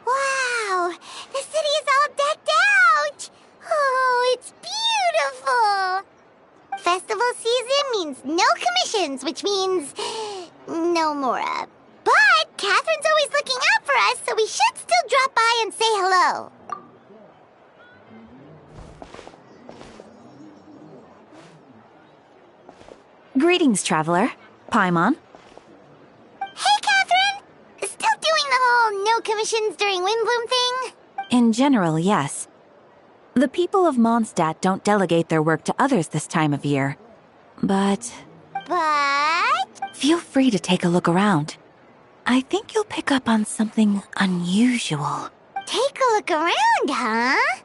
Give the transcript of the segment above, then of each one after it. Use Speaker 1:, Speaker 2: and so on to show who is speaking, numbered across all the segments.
Speaker 1: Wow! The city is all decked out! Oh, it's beautiful! Festival season means no commissions, which means no Mora. But Catherine's always looking out for us, so we should still drop by and say hello.
Speaker 2: Greetings, traveler. Paimon.
Speaker 1: Hey, Catherine! Still doing the whole no commissions during Windbloom thing?
Speaker 2: In general, yes. The people of Mondstadt don't delegate their work to others this time of year. But feel free to take a look around. I think you'll pick up on something unusual.
Speaker 1: Take a look around, huh?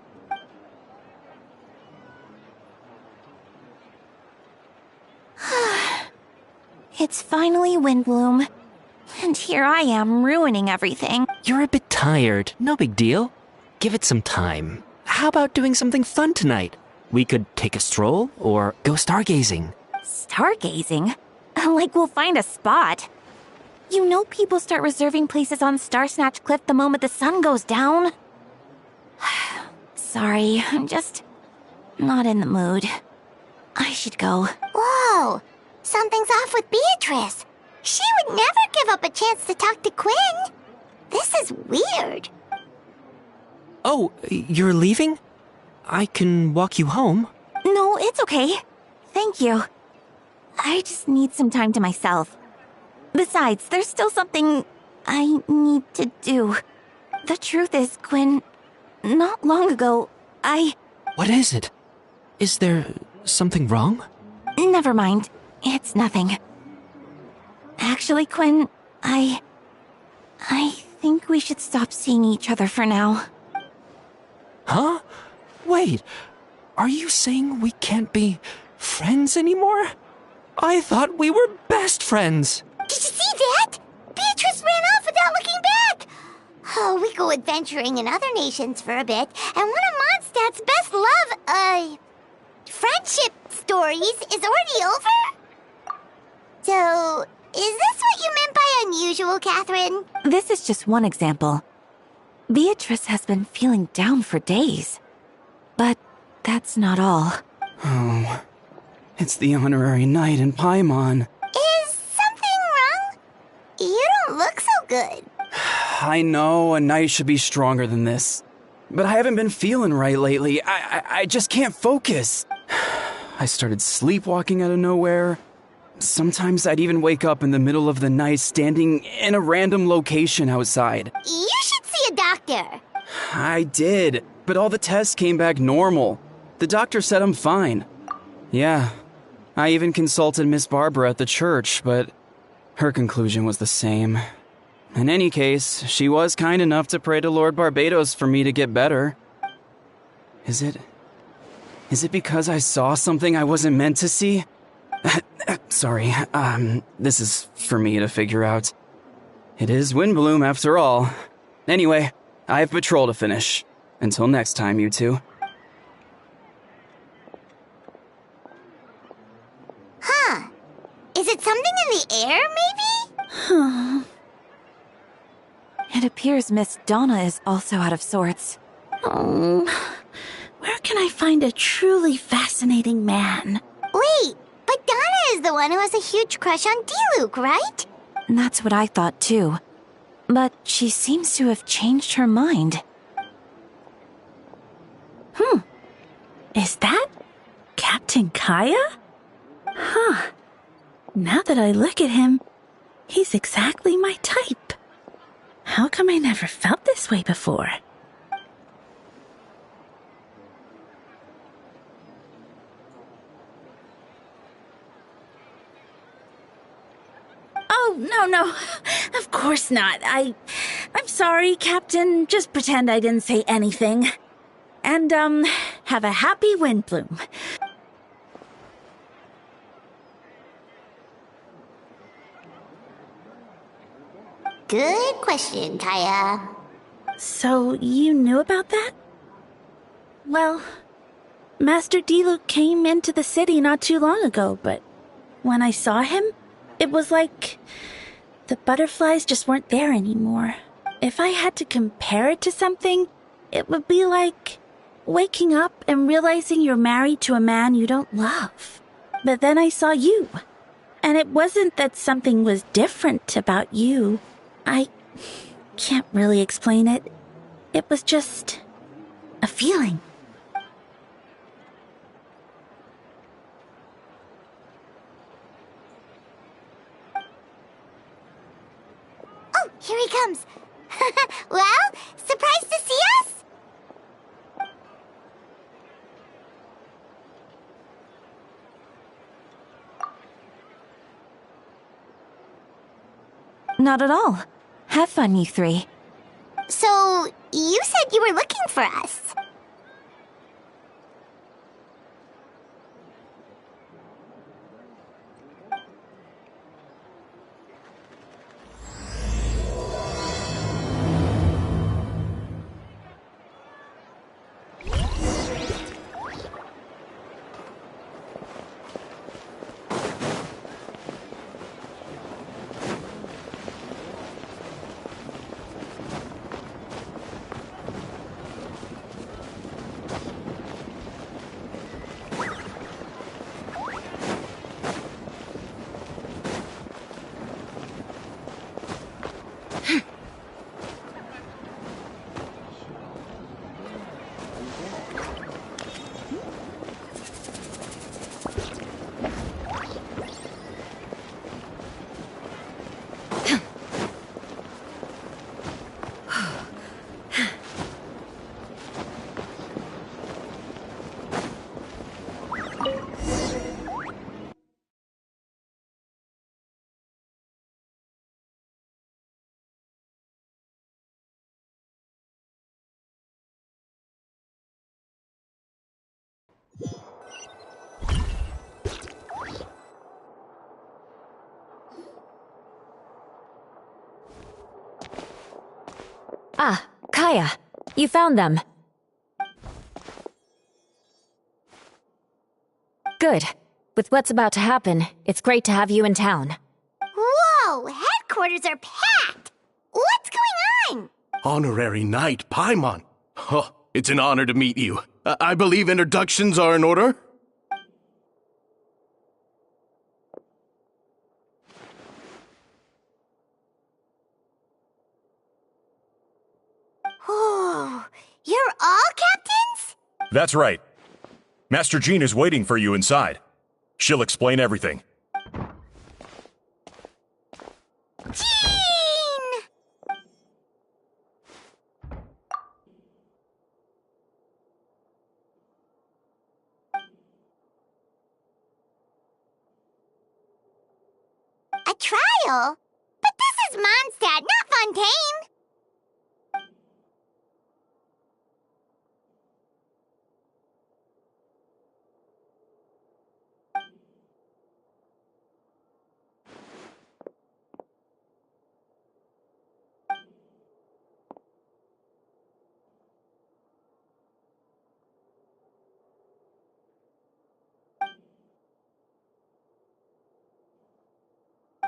Speaker 2: It's finally Windbloom. And here I am ruining everything.
Speaker 3: You're a bit tired. No big deal. Give it some time. How about doing something fun tonight? We could take a stroll or go stargazing.
Speaker 2: Stargazing? Like we'll find a spot. You know people start reserving places on Starsnatch Cliff the moment the sun goes down. Sorry, I'm just not in the mood. I should go.
Speaker 1: Whoa! Something's off with Beatrice. She would never give up a chance to talk to Quinn. This is weird.
Speaker 3: Oh, you're leaving? I can walk you home.
Speaker 2: No, it's okay. Thank you. I just need some time to myself. Besides, there's still something I need to do. The truth is, Quinn, not long ago,
Speaker 3: What is it? Is there something wrong?
Speaker 2: Never mind. It's nothing. Actually, Quinn, I think we should stop seeing each other for now.
Speaker 3: Huh? Wait, are you saying we can't be friends anymore? I thought we were best friends.
Speaker 1: Did you see that? Beatrice ran off without looking back. Oh, we go adventuring in other nations for a bit, and one of Mondstadt's best friendship stories is already over? So, is this what you meant by unusual, Catherine?
Speaker 2: This is just one example. Beatrice has been feeling down for days. But that's not all.
Speaker 4: Oh, it's the honorary knight in Paimon.
Speaker 1: Is something wrong? You don't look so good.
Speaker 4: I know a knight should be stronger than this, but I haven't been feeling right lately. I just can't focus. I started sleepwalking out of nowhere. Sometimes I'd even wake up in the middle of the night standing in a random location outside.
Speaker 1: You should see a doctor.
Speaker 4: I did, but all the tests came back normal. The doctor said I'm fine. Yeah, I even consulted Miss Barbara at the church, but her conclusion was the same. In any case, she was kind enough to pray to Lord Barbados for me to get better. Is it because I saw something I wasn't meant to see? Sorry, this is for me to figure out. It is Windbloom after all. Anyway, I have patrol to finish. Until next time, you two.
Speaker 1: Huh. Is it something in the air, maybe?
Speaker 2: It appears Miss Donna is also out of sorts.
Speaker 5: Oh, where can I find a truly fascinating man?
Speaker 1: Wait, but Donna is the one who has a huge crush on Diluc, right?
Speaker 2: That's what I thought too. But she seems to have changed her mind.
Speaker 5: Is that Captain Kaya? Huh. Now that I look at him, he's exactly my type. How come I never felt this way before? Oh, no. Of course not. I'm sorry, Captain. Just pretend I didn't say anything. And, have a happy Windbloom.
Speaker 1: Good question, Kaya.
Speaker 5: So, you knew about that? Well, Master Diluc came into the city not too long ago, but when I saw him, it was like the butterflies just weren't there anymore. if I had to compare it to something, it would be like waking up and realizing you're married to a man you don't love. But then I saw you, and it wasn't that something was different about you. I can't really explain it. It was just a feeling.
Speaker 1: Oh, here he comes. Well, surprised to see us?
Speaker 2: Not at all. Have fun, you three.
Speaker 1: So, you said you were looking for us.
Speaker 2: Ah, Kaya. You found them. Good. With what's about to happen, it's great to have you in town.
Speaker 1: Whoa, headquarters are packed! What's going on?
Speaker 6: Honorary Knight Paimon. Oh, it's an honor to meet you. I believe introductions are in order?
Speaker 1: Oh, you're all captains?
Speaker 7: That's right. Master Jean is waiting for you inside. She'll explain everything.
Speaker 1: Jean! A trial? But this is Mondstadt, not Fontaine!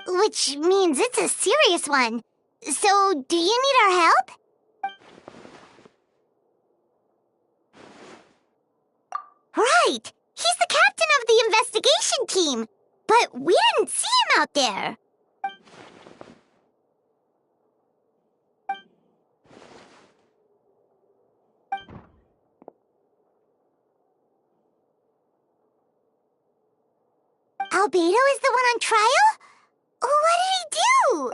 Speaker 1: Which means it's a serious one. So, do you need our help? Right! He's the captain of the investigation team! But we didn't see him out there! Albedo is the one on trial? What did he do?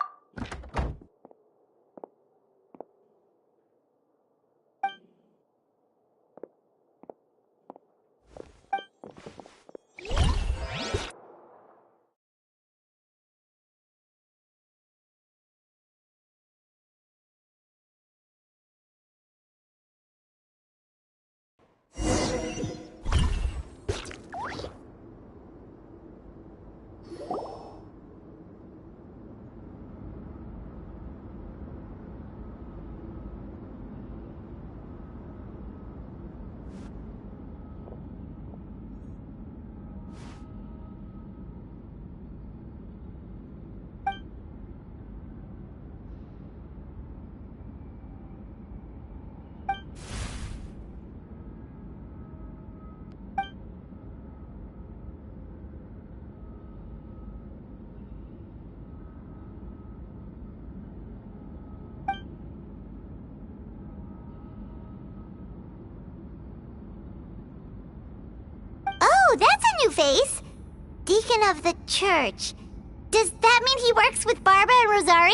Speaker 1: new face. Deacon of the church. Does that mean he works with Barbara and Rosaria?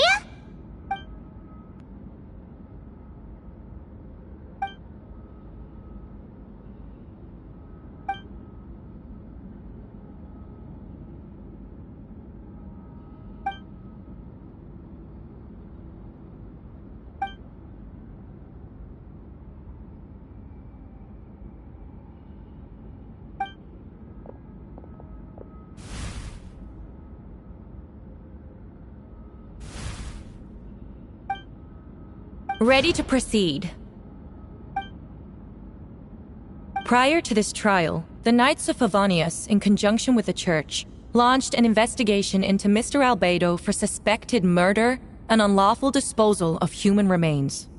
Speaker 8: Ready to proceed. Prior to this trial, the Knights of Favonius, in conjunction with the Church, launched an investigation into Mr. Albedo for suspected murder and unlawful disposal of human remains.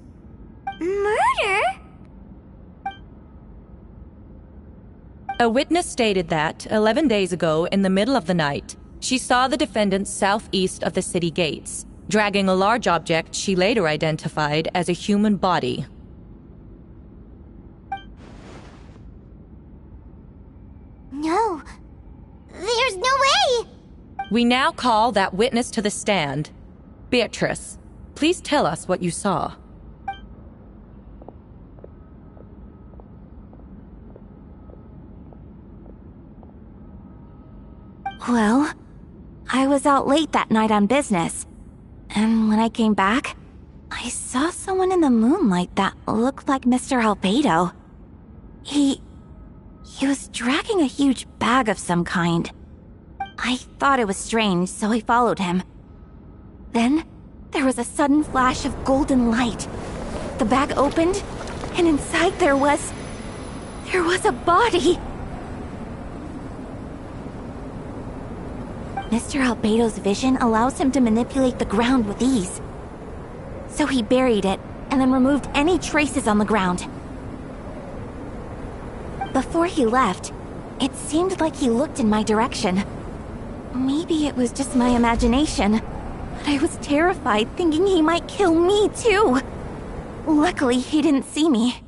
Speaker 1: Murder?
Speaker 8: A witness stated that, 11 days ago, in the middle of the night, she saw the defendant southeast of the city gates, dragging a large object she later identified as a human body.
Speaker 1: No. There's no way!
Speaker 8: We now call that witness to the stand. Beatrice, please tell us what you saw.
Speaker 2: Well, I was out late that night on business. And when I came back, I saw someone in the moonlight that looked like Mr. Albedo. He was dragging a huge bag of some kind. I thought it was strange, so I followed him. Then, there was a sudden flash of golden light. The bag opened, and inside there was a body. Mr. Albedo's vision allows him to manipulate the ground with ease. So he buried it, and then removed any traces on the ground. Before he left, it seemed like he looked in my direction. Maybe it was just my imagination, but I was terrified thinking he might kill me too. Luckily, he didn't see me.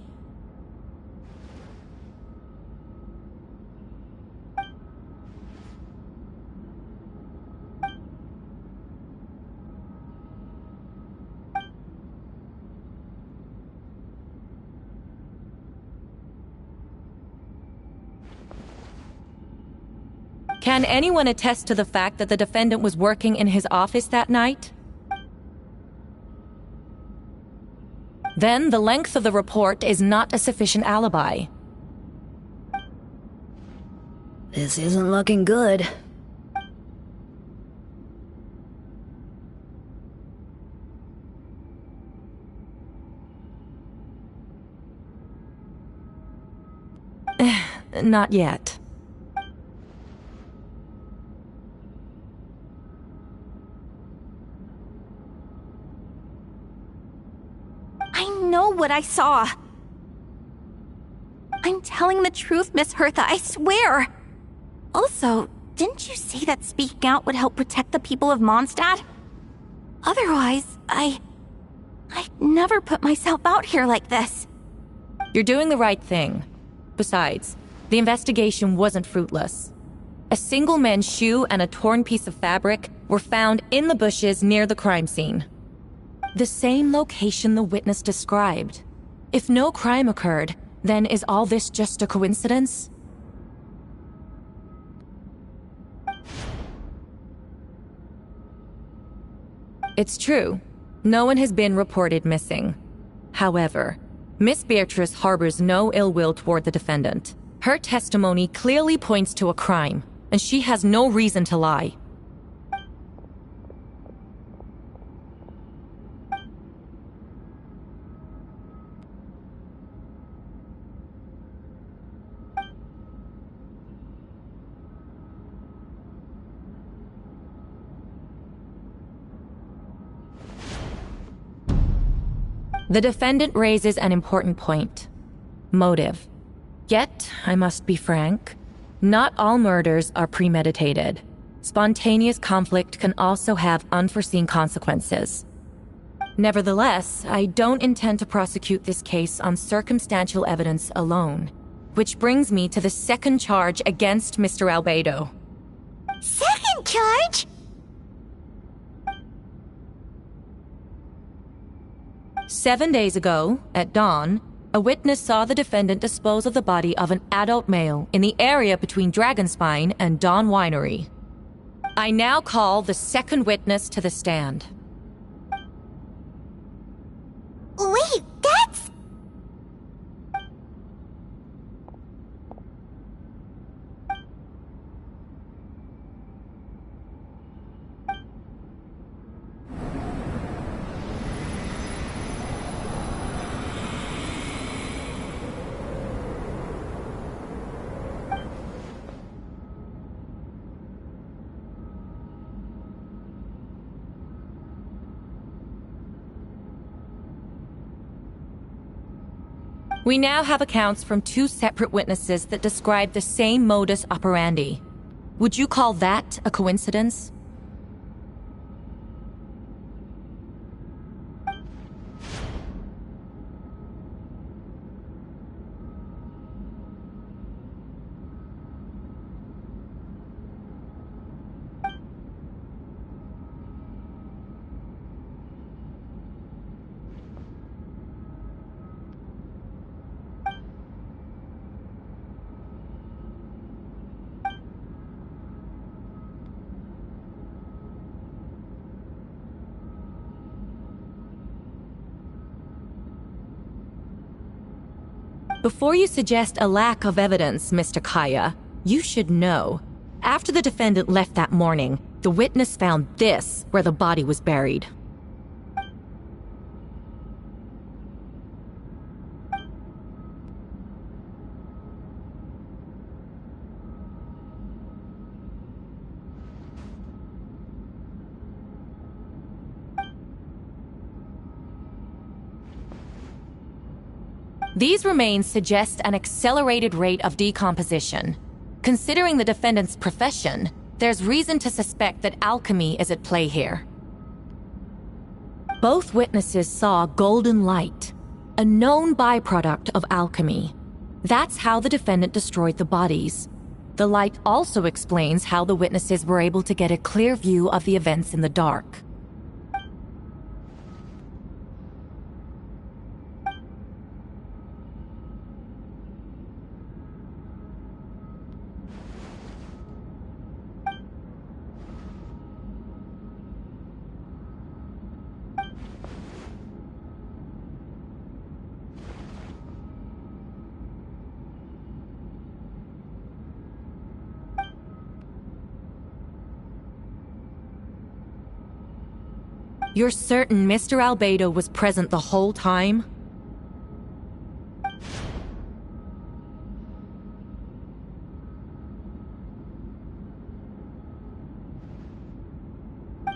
Speaker 8: Can anyone attest to the fact that the defendant was working in his office that night? Then the length of the report is not a sufficient alibi.
Speaker 9: This isn't looking good.
Speaker 8: Not yet.
Speaker 2: I know what I saw. I'm telling the truth, Miss Hertha, I swear. Also, didn't you say that speaking out would help protect the people of Mondstadt? Otherwise, I'd never put myself out here like this.
Speaker 8: You're doing the right thing. Besides, the investigation wasn't fruitless. A single man's shoe and a torn piece of fabric were found in the bushes near the crime scene. The same location the witness described. If no crime occurred, then is all this just a coincidence? It's true. No one has been reported missing. However, Miss Beatrice harbors no ill will toward the defendant. Her testimony clearly points to a crime, and she has no reason to lie. The defendant raises an important point. Motive. Yet, I must be frank, not all murders are premeditated. Spontaneous conflict can also have unforeseen consequences. Nevertheless, I don't intend to prosecute this case on circumstantial evidence alone. Which brings me to the second charge against Mr. Albedo.
Speaker 1: Second charge?
Speaker 8: "7 days ago, at dawn, a witness saw the defendant dispose of the body of an adult male in the area between Dragonspine and Dawn Winery. I now call the second witness to the stand."
Speaker 1: Wait, that's...
Speaker 8: We now have accounts from 2 separate witnesses that describe the same modus operandi. Would you call that a coincidence? Before you suggest a lack of evidence, Mr. Kaya, you should know. After the defendant left that morning, the witness found this where the body was buried. These remains suggest an accelerated rate of decomposition. Considering the defendant's profession, there's reason to suspect that alchemy is at play here. Both witnesses saw golden light, a known byproduct of alchemy. That's how the defendant destroyed the bodies. The light also explains how the witnesses were able to get a clear view of the events in the dark. You're certain Mr. Albedo was present the whole time?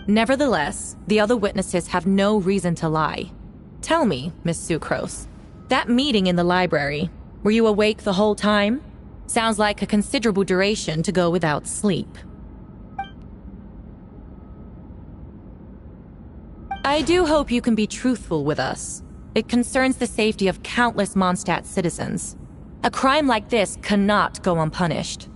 Speaker 8: Nevertheless, the other witnesses have no reason to lie. Tell me, Miss Sucrose, that meeting in the library, were you awake the whole time? Sounds like a considerable duration to go without sleep. I do hope you can be truthful with us. It concerns the safety of countless Mondstadt citizens. A crime like this cannot go unpunished.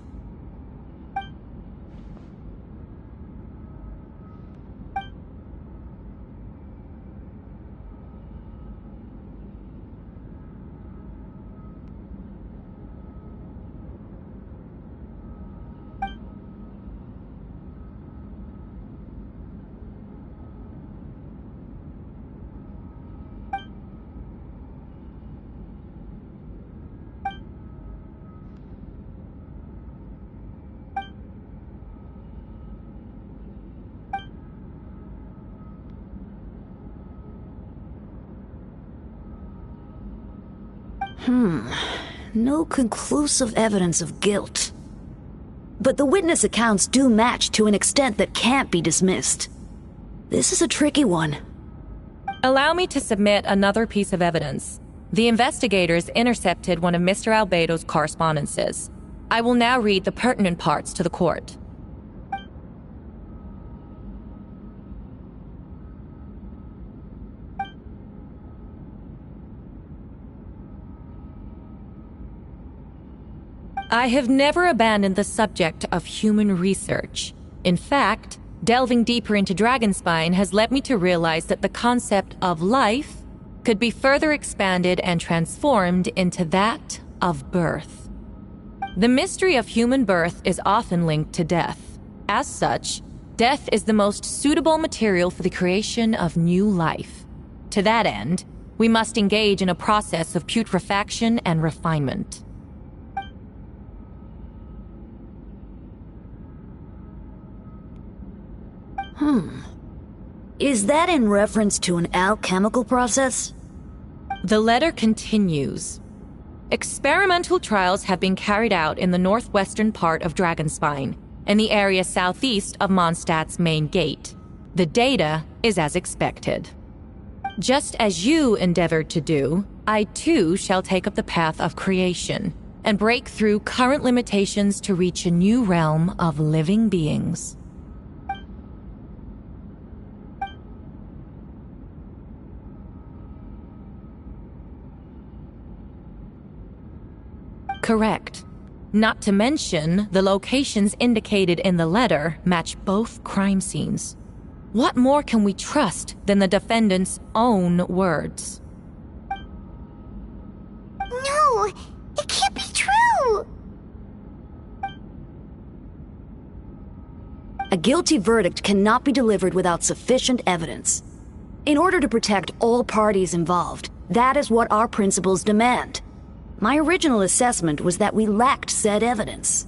Speaker 9: No conclusive evidence of guilt. But the witness accounts do match to an extent that can't be dismissed. This is a tricky one.
Speaker 8: Allow me to submit another piece of evidence. The investigators intercepted one of Mr. Albedo's correspondences. I will now read the pertinent parts to the court. I have never abandoned the subject of human research. In fact, delving deeper into Dragonspine has led me to realize that the concept of life could be further expanded and transformed into that of birth. The mystery of human birth is often linked to death. As such, death is the most suitable material for the creation of new life. To that end, we must engage in a process of putrefaction and refinement.
Speaker 9: Is that in reference to an alchemical process?
Speaker 8: The letter continues. Experimental trials have been carried out in the northwestern part of Dragonspine, in the area southeast of Mondstadt's main gate. The data is as expected. Just as you endeavored to do, I too shall take up the path of creation and break through current limitations to reach a new realm of living beings. Correct. Not to mention, the locations indicated in the letter match both crime scenes. What more can we trust than the defendant's own words?
Speaker 1: No, it can't be true!
Speaker 9: A guilty verdict cannot be delivered without sufficient evidence. In order to protect all parties involved, that is what our principles demand. My original assessment was that we lacked said evidence.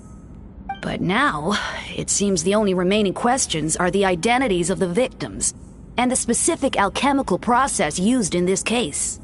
Speaker 9: But now, it seems the only remaining questions are the identities of the victims, and the specific alchemical process used in this case.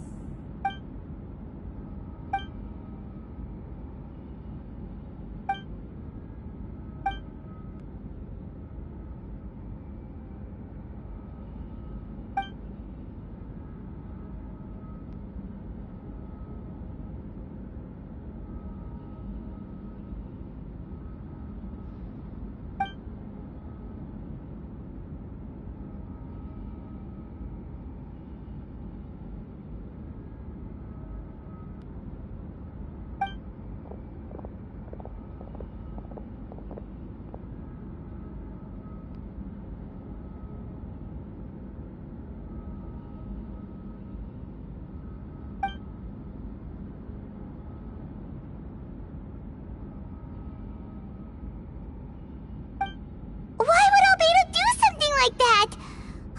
Speaker 1: Why would Albedo do something like that?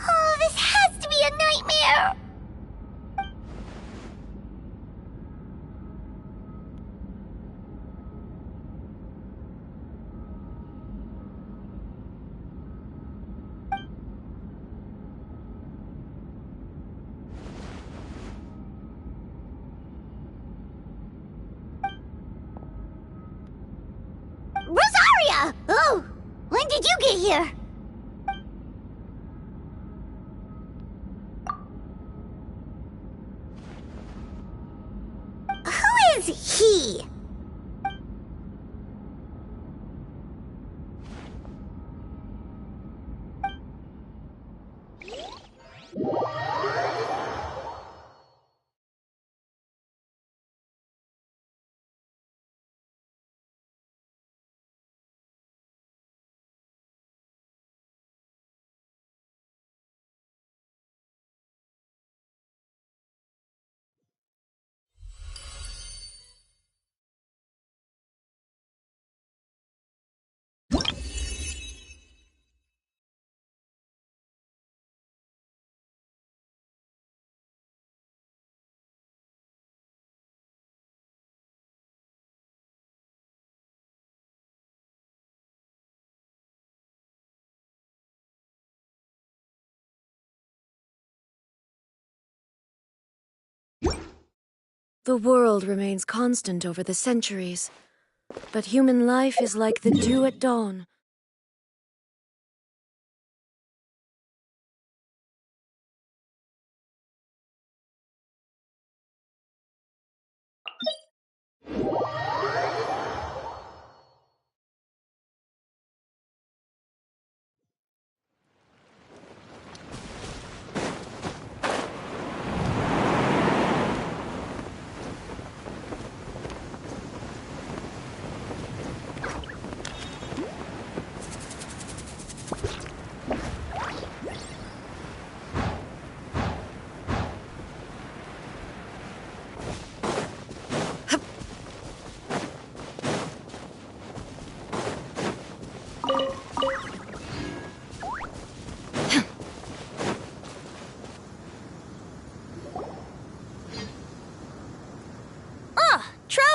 Speaker 1: Oh, this has to be a nightmare! Rosaria! Oh, when did you get here? Who is he?
Speaker 10: The world remains constant over the centuries, but human life is like the dew at dawn.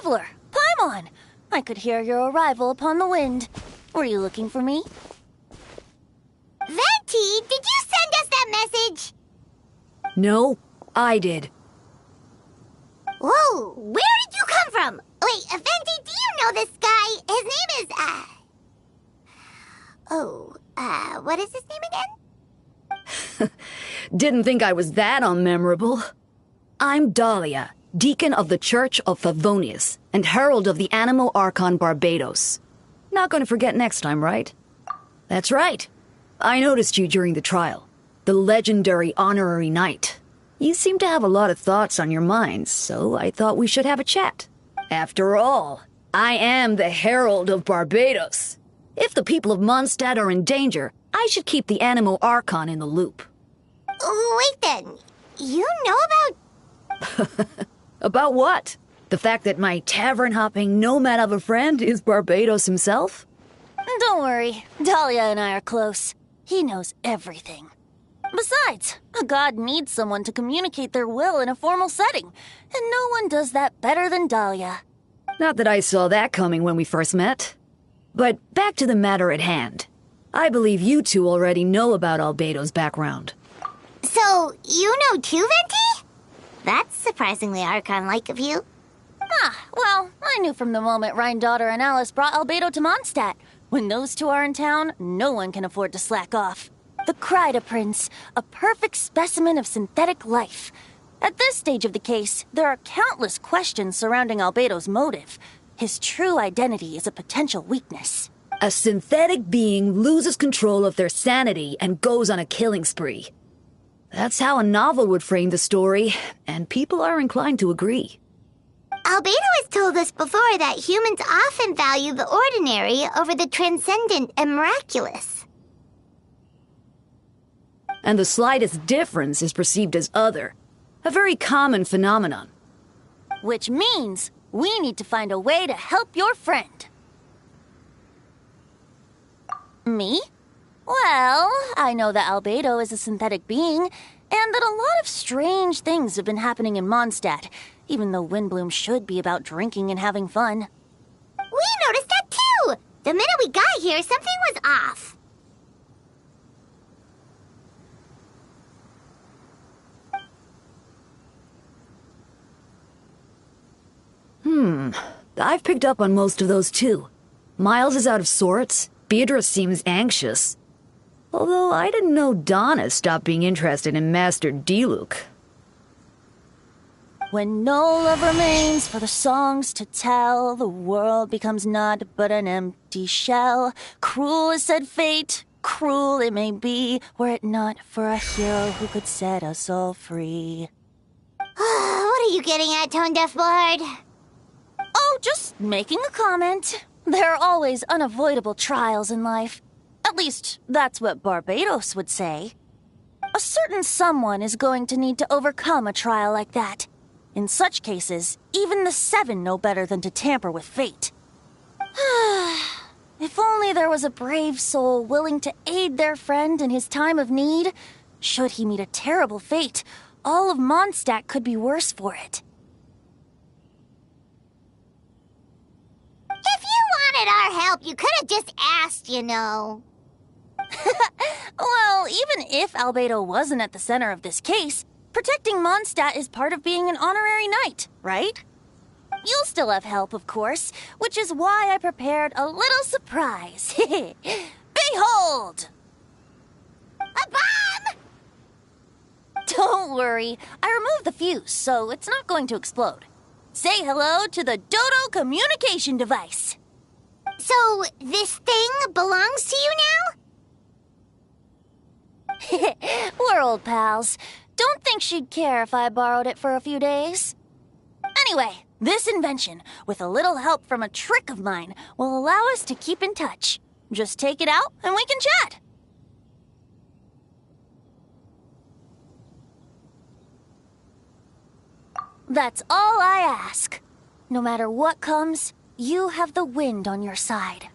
Speaker 2: traveler, Paimon! I could hear your arrival upon the wind. Were you looking for me?
Speaker 1: Venti, did you send us that message?
Speaker 9: No, I did.
Speaker 1: Whoa, where did you come from? Wait, Venti, do you know this guy? His name is, what is his name again?
Speaker 9: Didn't think I was that unmemorable. I'm Dahlia, Deacon of the Church of Favonius, and Herald of the Animo Archon Barbados. Not gonna forget next time, right? That's right. I noticed you during the trial. The legendary honorary knight. You seem to have a lot of thoughts on your minds, so I thought we should have a chat. After all, I am the Herald of Barbados. If the people of Mondstadt are in danger, I should keep the Animo Archon in the loop.
Speaker 1: Wait then, you know about...
Speaker 9: About what? The fact that my tavern-hopping nomad of a friend is Barbados himself?
Speaker 2: Don't worry, Dahlia and I are close. He knows everything. Besides, a god needs someone to communicate their will in a formal setting, and no one does that better than Dahlia.
Speaker 9: Not that I saw that coming when we first met. But back to the matter at hand. I believe you two already know about Albedo's background.
Speaker 1: So, you know too, Venti? That's surprisingly Archon-like of you.
Speaker 2: Well, I knew from the moment Rhine-Daughter and Alice brought Albedo to Mondstadt. When those two are in town, no one can afford to slack off. The Kryda Prince, a perfect specimen of synthetic life. At this stage of the case, there are countless questions surrounding Albedo's motive. His true identity is a potential weakness.
Speaker 9: A synthetic being loses control of their sanity and goes on a killing spree. That's how a novel would frame the story, and people are inclined to agree.
Speaker 1: Albedo has told us before that humans often value the ordinary over the transcendent and miraculous.
Speaker 9: And the slightest difference is perceived as other. A very common phenomenon.
Speaker 2: Which means we need to find a way to help your friend. Me? Well, I know that Albedo is a synthetic being, and that a lot of strange things have been happening in Mondstadt, even though Windbloom should be about drinking and having fun.
Speaker 1: We noticed that too! The minute we got here, something was off.
Speaker 9: I've picked up on most of those too. Miles is out of sorts. Beatrice seems anxious. Although I didn't know Donna stopped being interested in Master Diluc.
Speaker 2: When no love remains for the songs to tell, the world becomes naught but an empty shell. Cruel is said fate, cruel it may be, were it not for a hero who could set us all free.
Speaker 1: What are you getting at, Tone Deaf Bard?
Speaker 2: Oh, just making a comment. There are always unavoidable trials in life. At least, that's what Barbados would say. A certain someone is going to need to overcome a trial like that. In such cases, even the Seven know better than to tamper with fate. If only there was a brave soul willing to aid their friend in his time of need. Should he meet a terrible fate, all of Mondstadt could be worse for it.
Speaker 1: If you wanted our help, you could have just asked, you know.
Speaker 2: Well, even if Albedo wasn't at the center of this case, protecting Mondstadt is part of being an honorary knight, right? You'll still have help, of course, which is why I prepared a little surprise. Behold!
Speaker 1: A bomb!
Speaker 2: Don't worry, I removed the fuse, so it's not going to explode. Say hello to the Dodo communication device.
Speaker 1: So, this thing belongs to you now?
Speaker 2: We're old pals. Don't think she'd care if I borrowed it for a few days. Anyway, this invention, with a little help from a trick of mine, will allow us to keep in touch. Just take it out and we can chat. That's all I ask. No matter what comes, you have the wind on your side.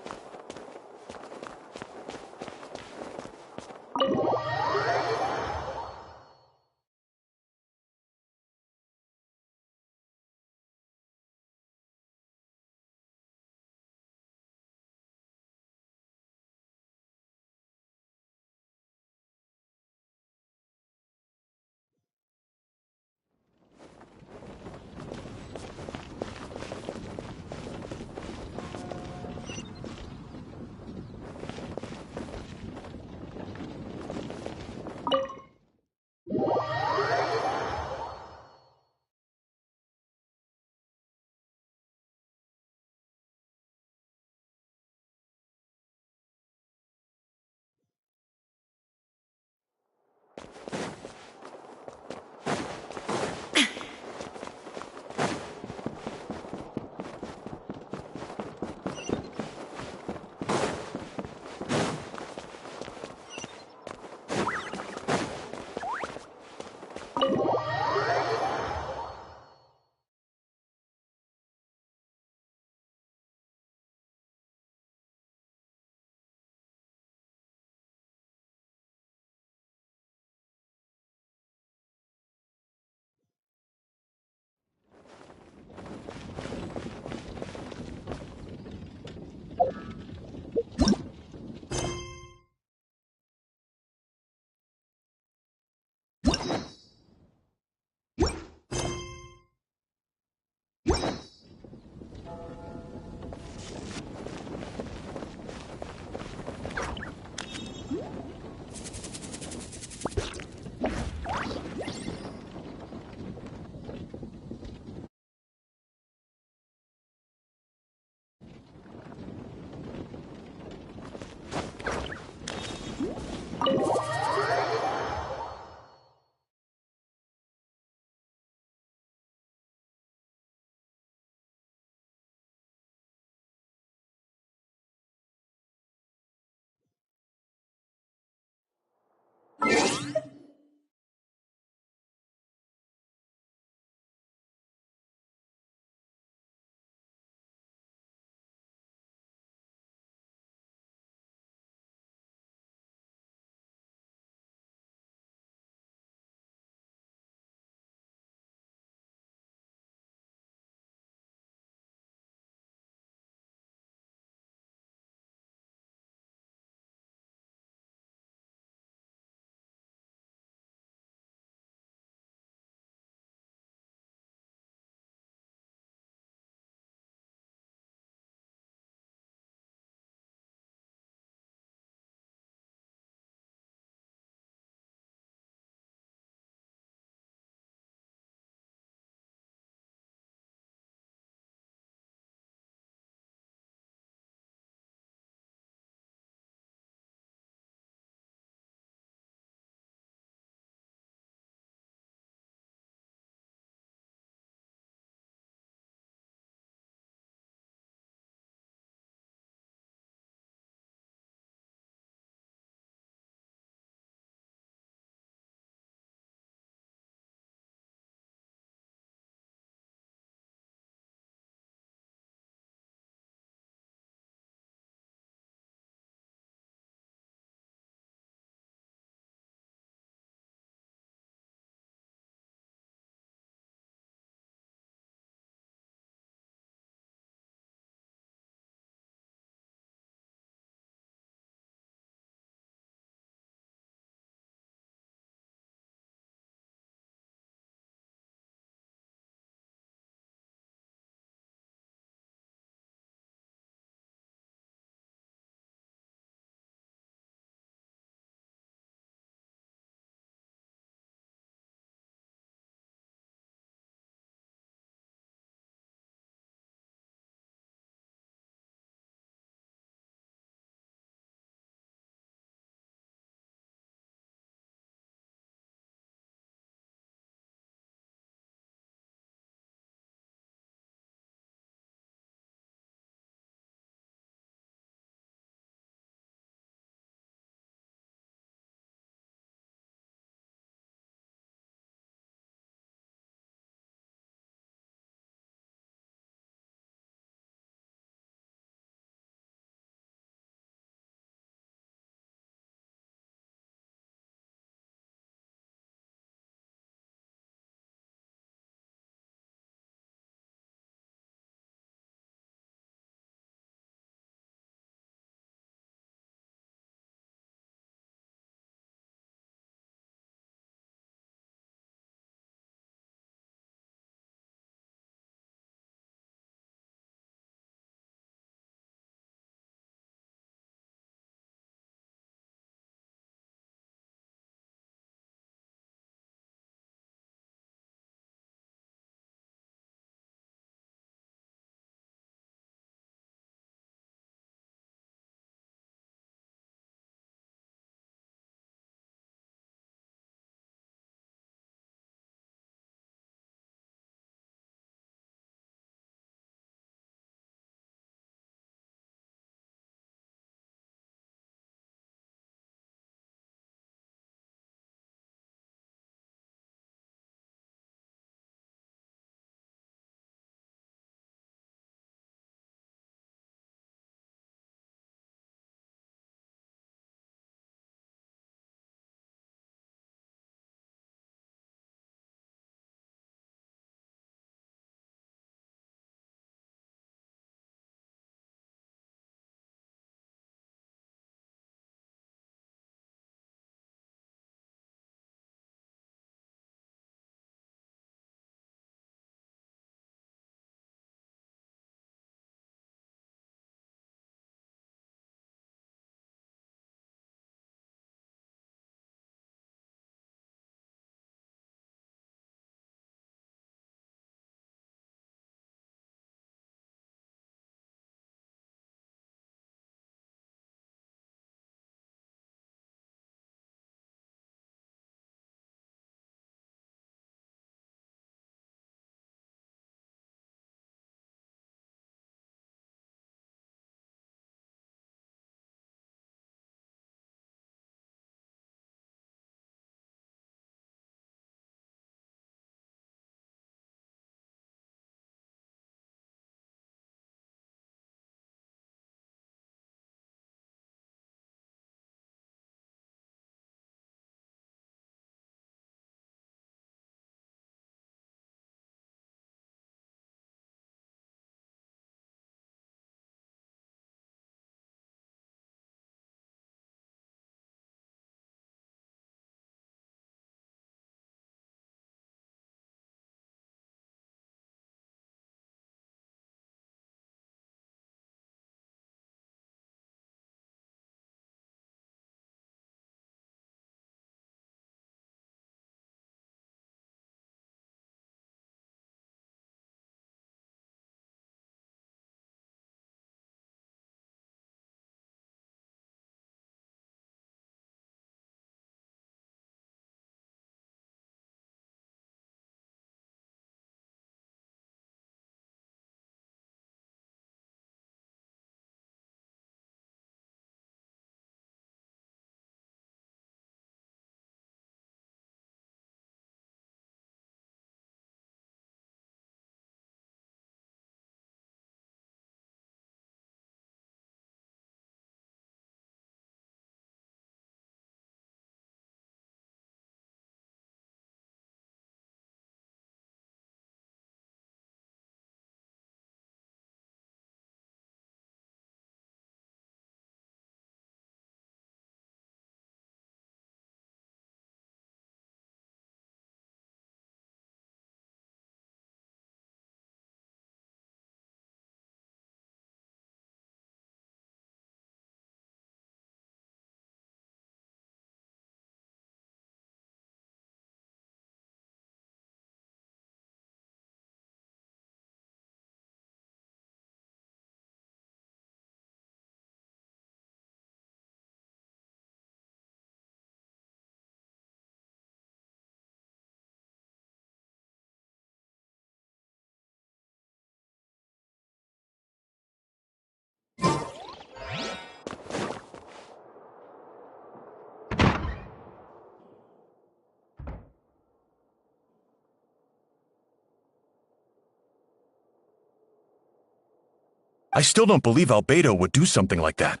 Speaker 7: I still don't believe Albedo would do something like that.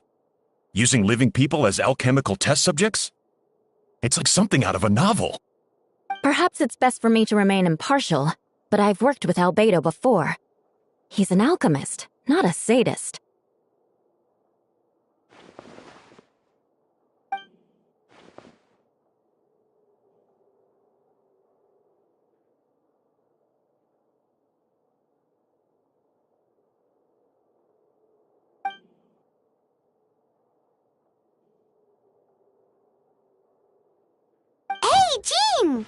Speaker 7: Using living people as alchemical test subjects? It's like something out of a novel.
Speaker 2: Perhaps it's best for me to remain impartial, but I've worked with Albedo before. He's an alchemist, not a sadist.
Speaker 1: Hey, Jean!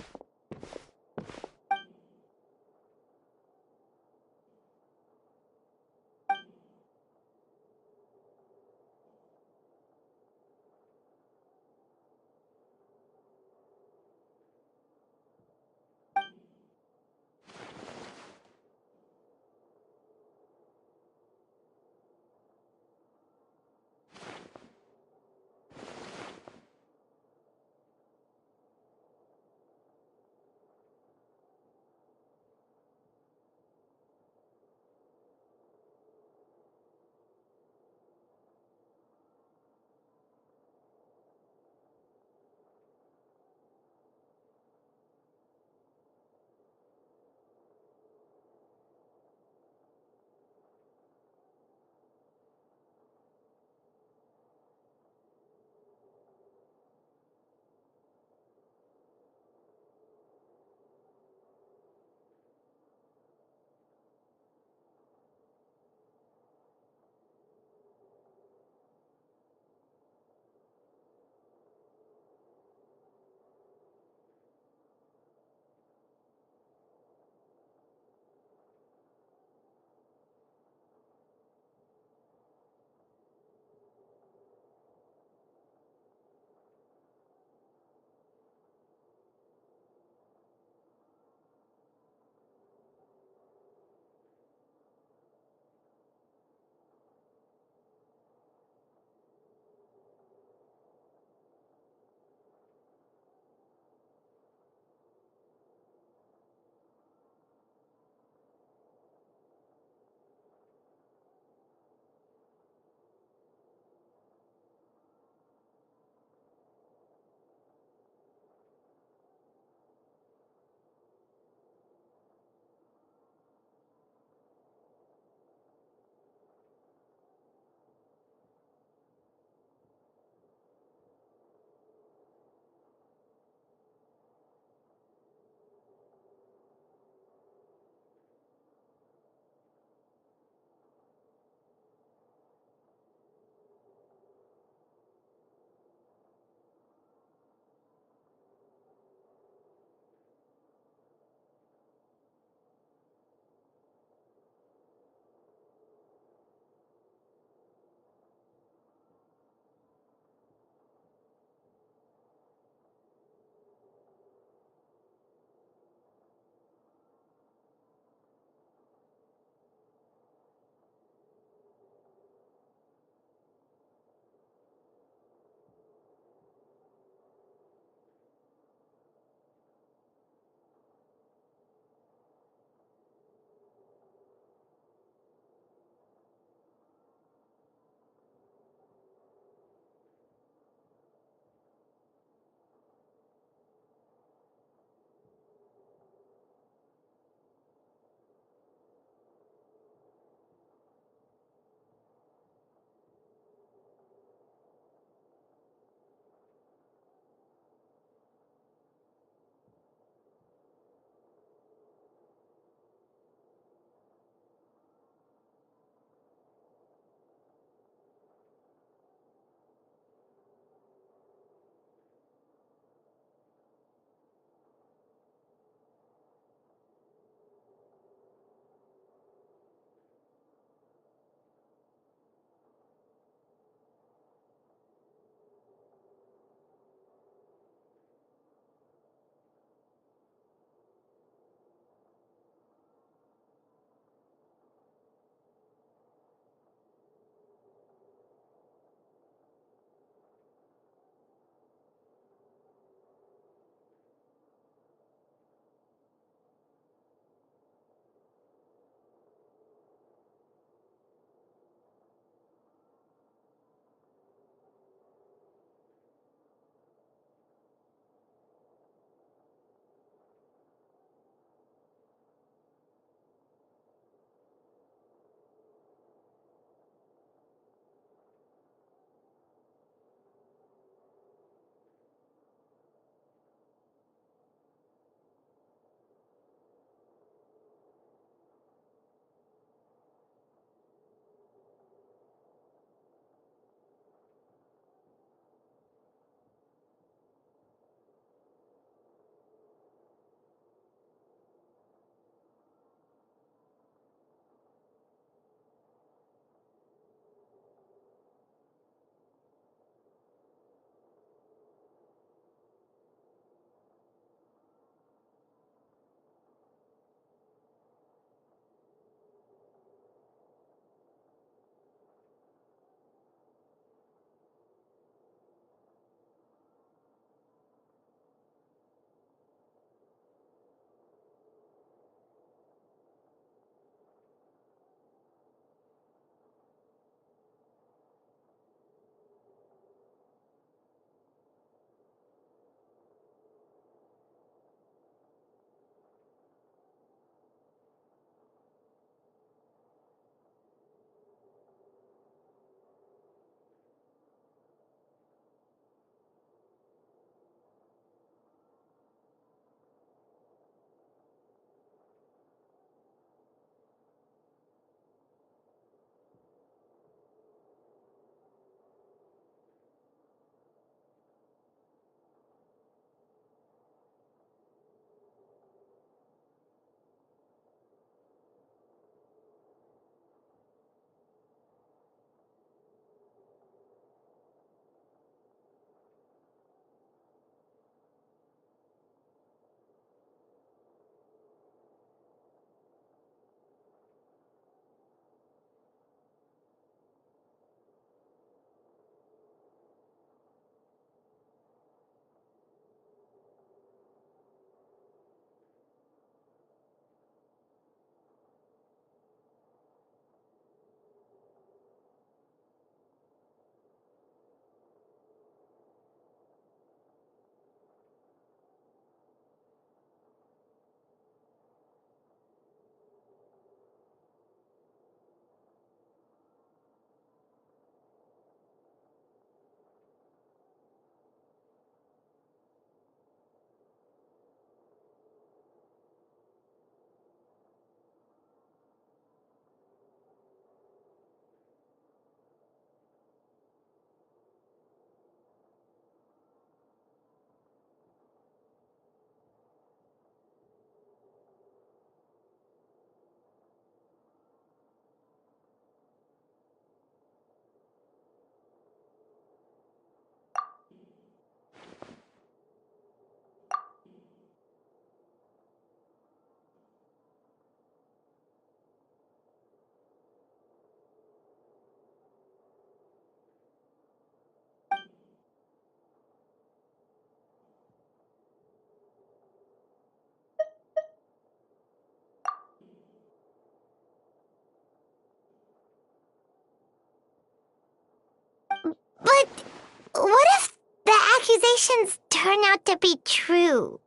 Speaker 1: accusations turn out to be true?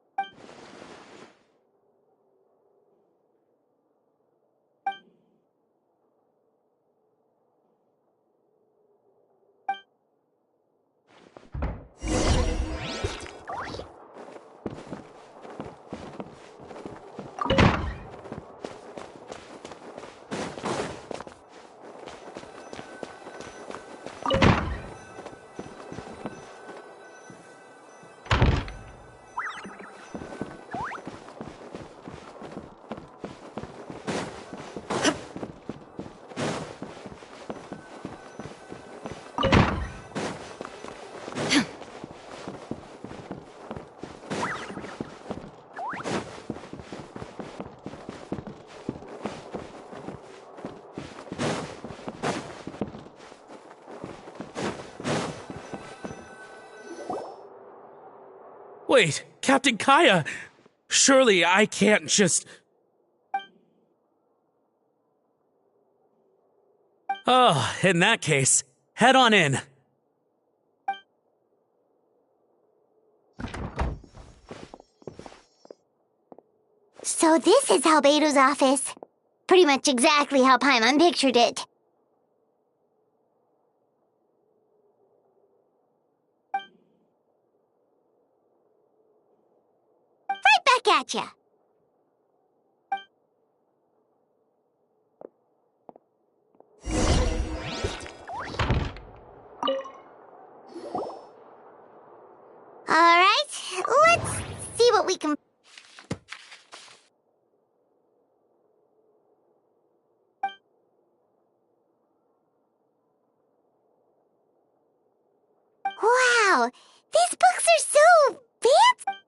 Speaker 11: Wait, Captain Kaya! Surely I can't just... Oh, in that case, head on in.
Speaker 1: So this is Albedo's office. Pretty much exactly how Paimon pictured it. Right back at ya. Alright, let's see what we can... Wow, these books are so fancy!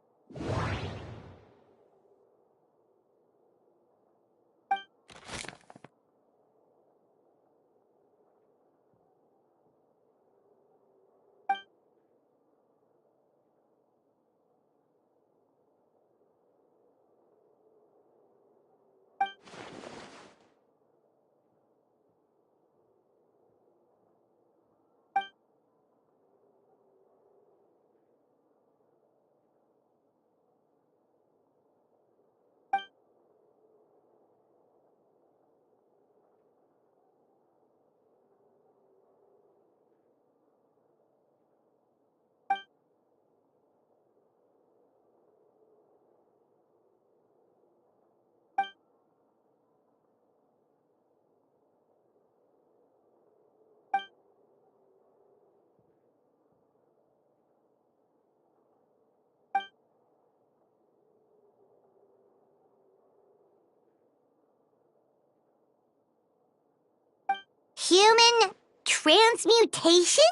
Speaker 1: Human transmutation?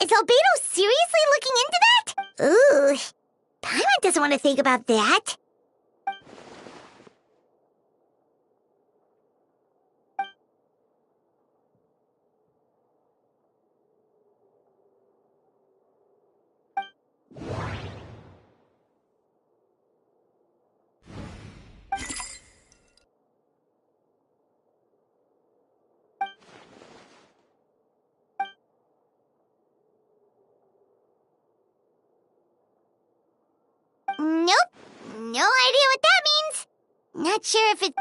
Speaker 1: Is Albedo seriously looking into that? Ooh, Paimon doesn't want to think about that. Nope, no idea what that means. Not sure if it...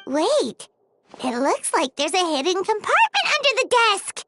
Speaker 1: Wait, it looks like there's a hidden compartment under the desk.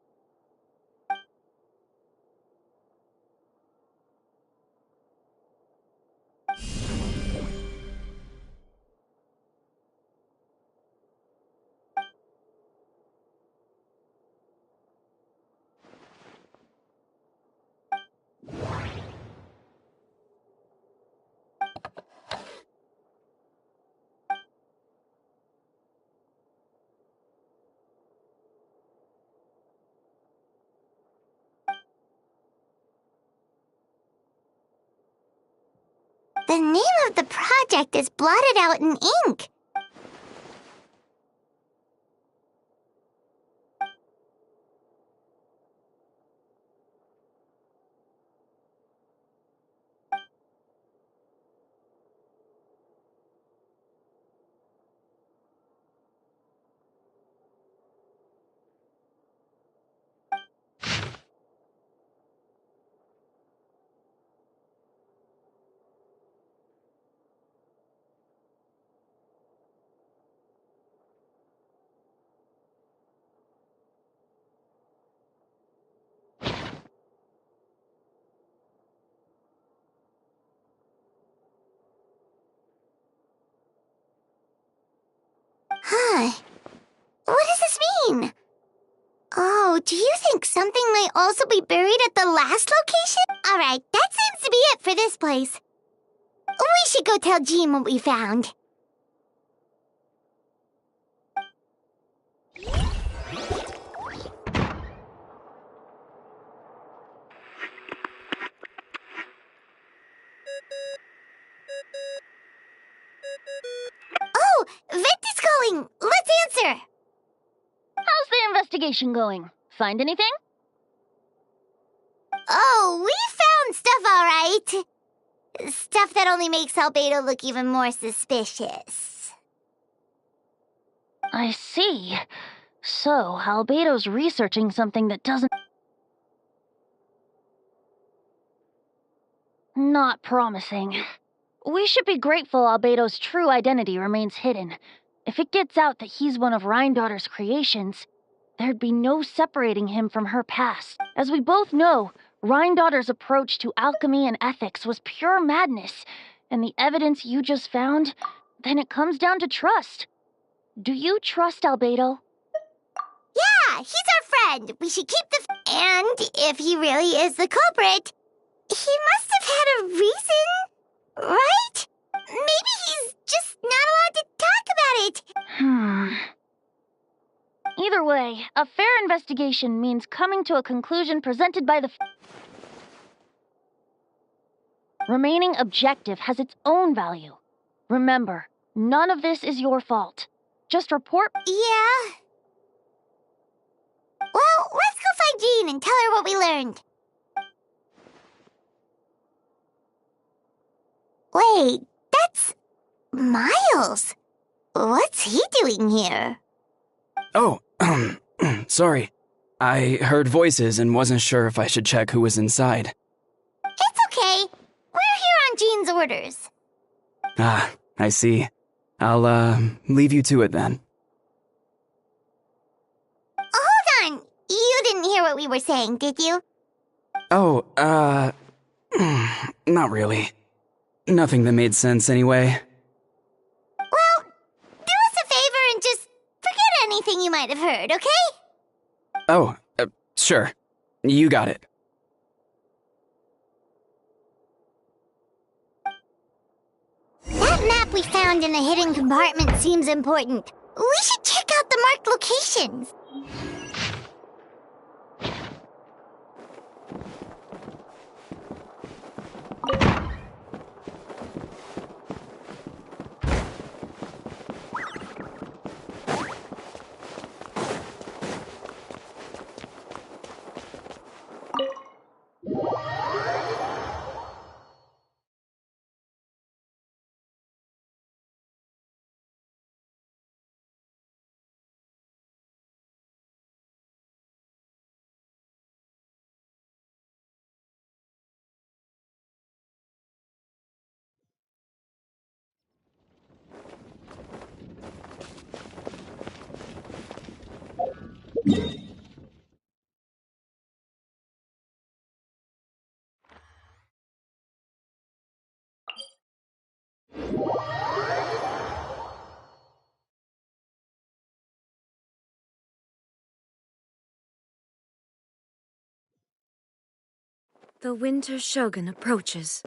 Speaker 1: The name of the project is blotted out in ink. Huh. What does this mean? Oh, do you think something might also be buried at the last location? Alright, that seems to be it for this place. We should go tell Jean what we found. Oh, Vent is calling! Let's answer!
Speaker 12: How's the investigation going? Find anything?
Speaker 1: Oh, we found stuff alright. Stuff that only makes Albedo look even more suspicious.
Speaker 12: I see. So, Albedo's researching something that doesn't... Not promising. We should be grateful Albedo's true identity remains hidden. If it gets out that he's one of Rhindaughter's creations, there'd be no separating him from her past. As we both know, Rhindaughter's approach to alchemy and ethics was pure madness, and the evidence you just found, then it comes down to trust. Do you trust Albedo?
Speaker 1: Yeah, he's our friend. We should keep the... And if he really is the culprit, he must have had a reason, right? Maybe he's just not allowed to talk about it.
Speaker 12: Either way, a fair investigation means coming to a conclusion presented by the... Remaining objective has its own value. Remember, none of this is your fault. Just report...
Speaker 1: Yeah. Well, let's go find Jean and tell her what we learned. Wait, that's... Miles. What's he doing here?
Speaker 4: Oh, sorry. I heard voices and wasn't sure if I should check who was inside.
Speaker 1: It's okay. We're here on Jean's orders.
Speaker 4: Ah, I see. I'll, leave you to it then.
Speaker 1: Hold on. You didn't hear what we were saying, did you?
Speaker 4: Oh, not really. Nothing that made sense anyway.
Speaker 1: Well, do us a favor and just forget anything you might have heard, okay?
Speaker 4: Oh, sure. You got it.
Speaker 1: That map we found in the hidden compartment seems important. We should check out the marked locations.
Speaker 10: The Winter Shogun approaches.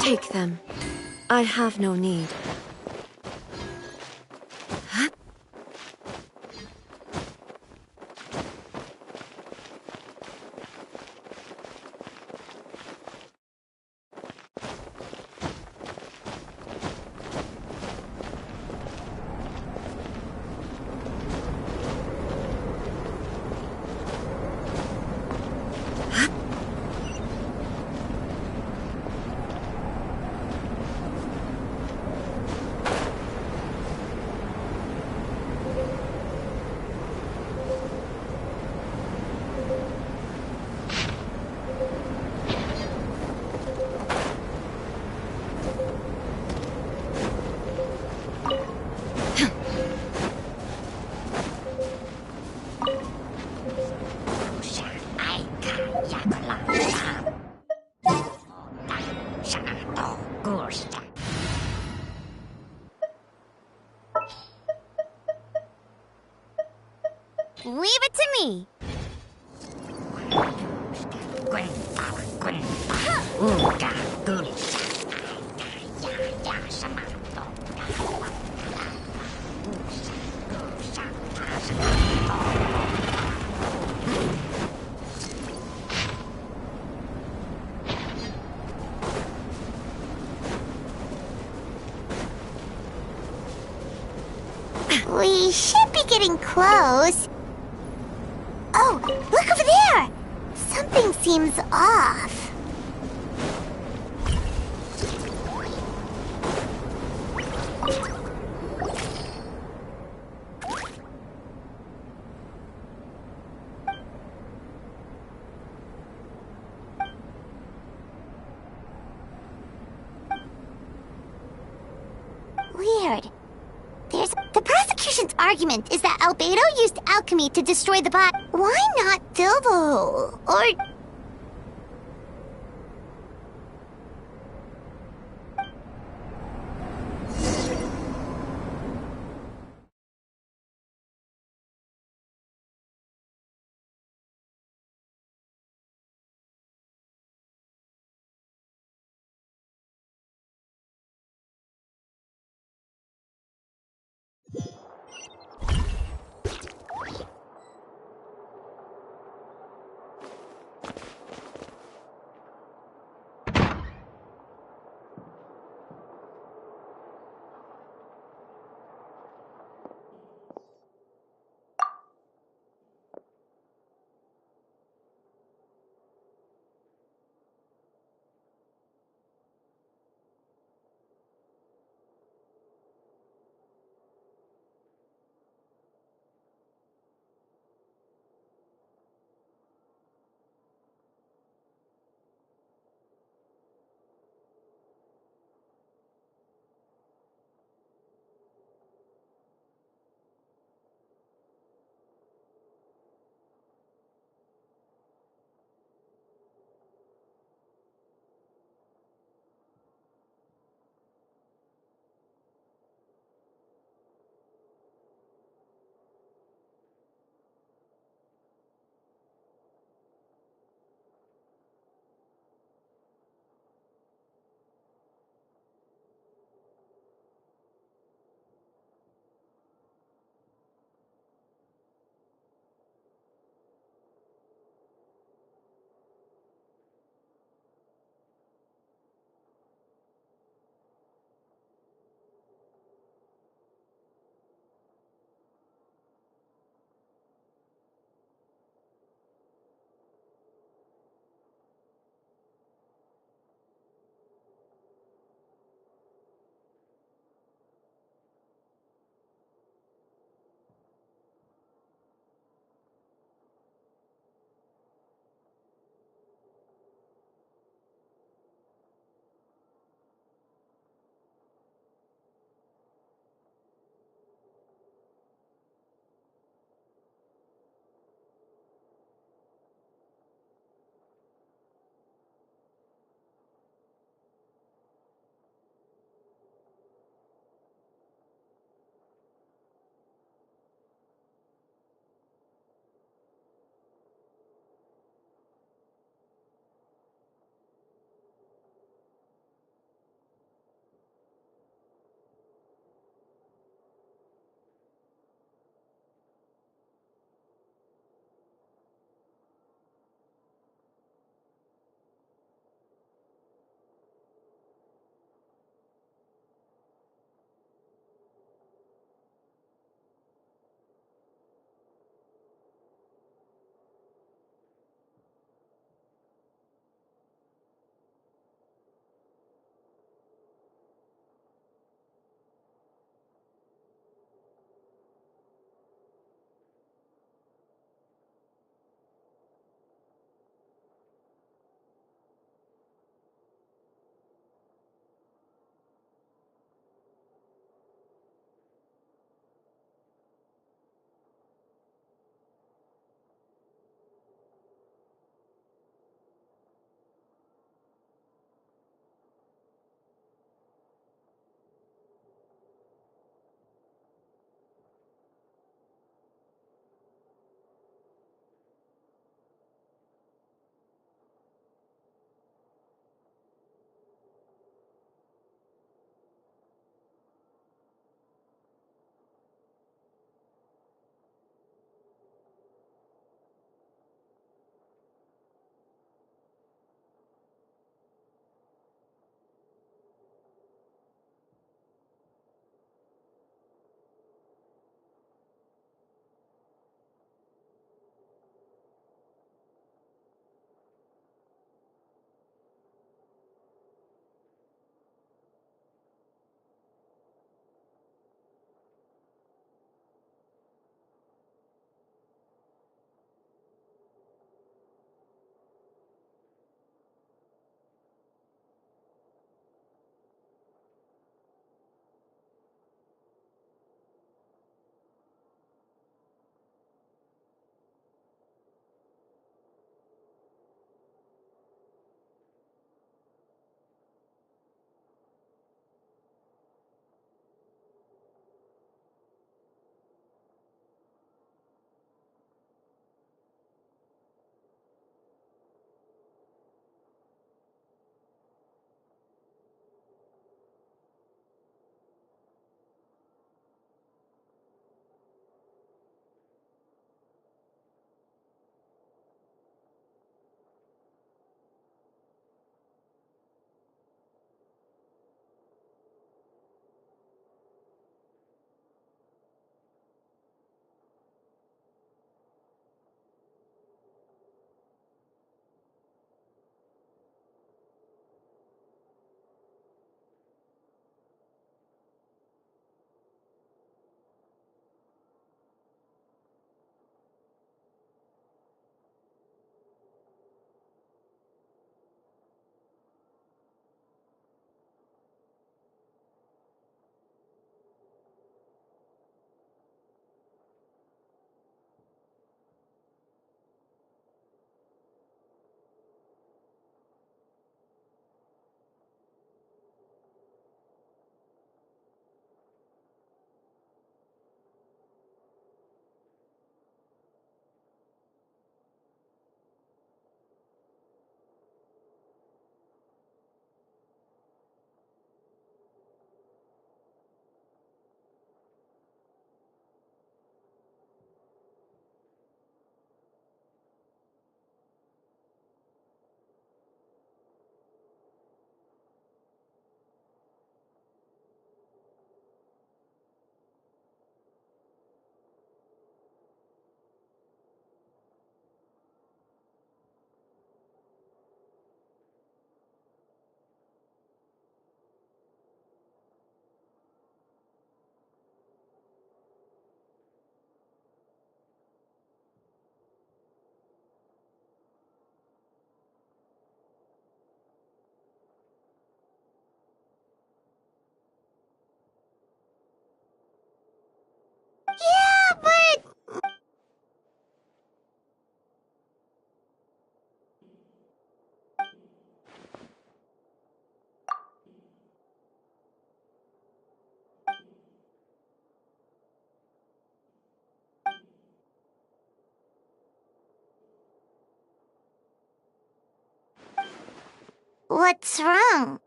Speaker 10: Take them. I have no need.
Speaker 1: Leave it to me. We should be getting close. Oh, look over there! Something seems off. Weird. The prosecution's argument is that Albedo used alchemy to destroy the body. Why not fill the hole? Or... What's wrong?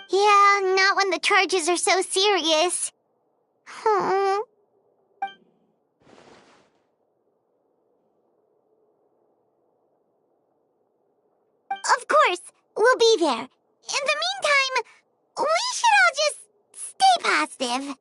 Speaker 1: Yeah, not when the charges are so serious. Of course, we'll be there. In the meantime, we should all just stay positive.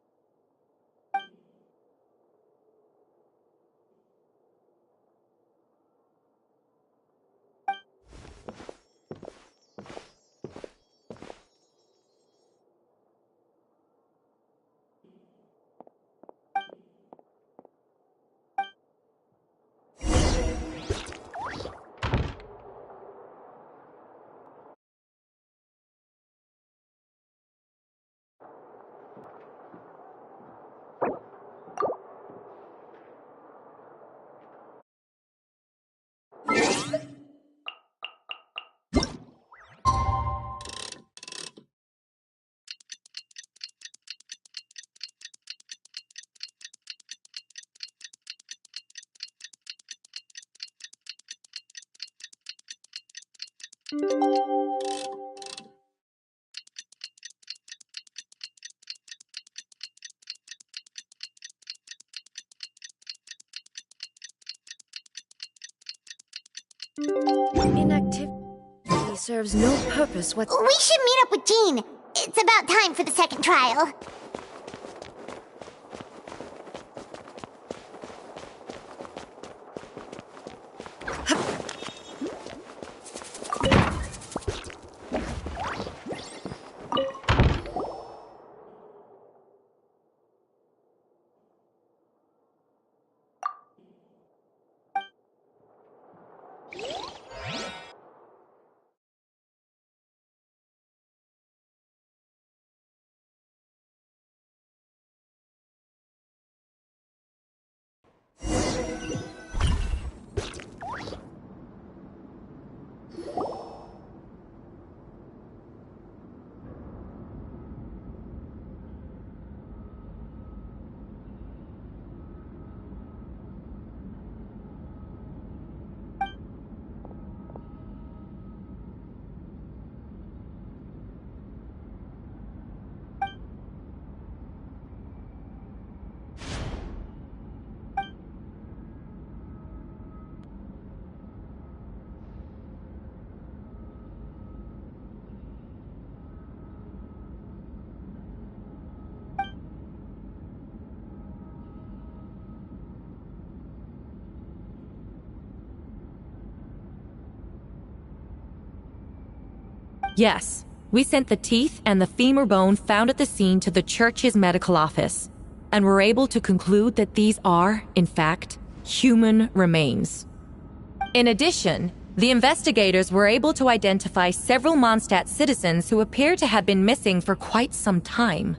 Speaker 10: Inactivity serves no purpose whatsoever.
Speaker 1: We should meet up with Jean. It's about time for the second trial.
Speaker 8: Yes, we sent the teeth and the femur bone found at the scene to the church's medical office, and were able to conclude that these are, in fact, human remains. In addition, the investigators were able to identify several Mondstadt citizens who appear to have been missing for quite some time.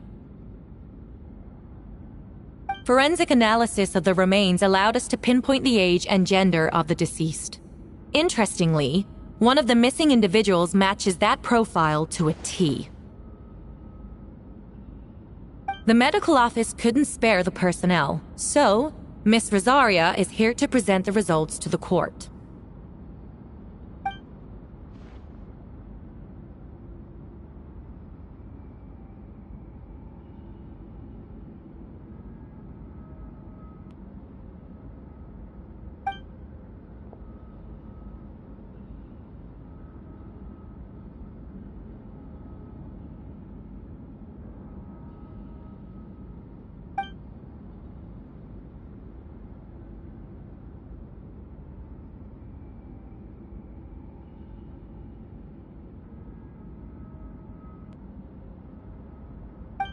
Speaker 8: Forensic analysis of the remains allowed us to pinpoint the age and gender of the deceased. Interestingly, one of the missing individuals matches that profile to a T. The medical office couldn't spare the personnel, so Miss Rosaria is here to present the results to the court.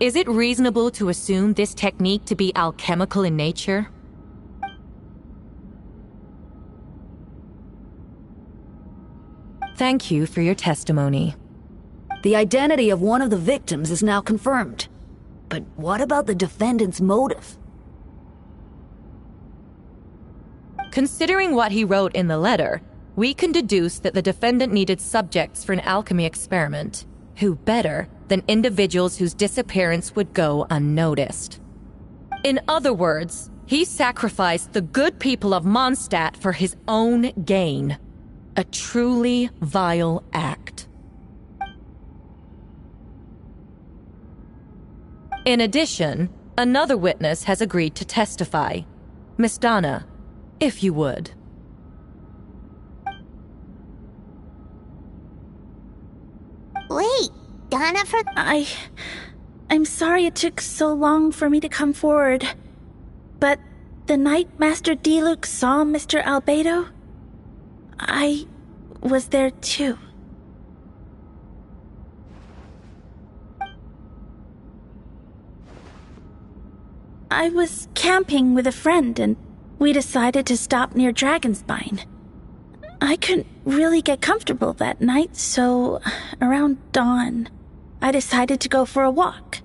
Speaker 8: Is it reasonable to assume this technique to be alchemical in nature? Thank you for your testimony.
Speaker 9: The identity of one of the victims is now confirmed. But what about the defendant's motive?
Speaker 8: Considering what he wrote in the letter, we can deduce that the defendant needed subjects for an alchemy experiment. Who better than individuals whose disappearance would go unnoticed. In other words, he sacrificed the good people of Mondstadt for his own gain. A truly vile act. In addition, another witness has agreed to testify. Miss Donna, if you would.
Speaker 1: Wait, Donna for...
Speaker 5: I'm sorry it took so long for me to come forward. But the night Master Diluc saw Mr. Albedo, I was there too. I was camping with a friend and we decided to stop near Dragonspine. I couldn't really get comfortable that night, so around dawn, I decided to go for a walk.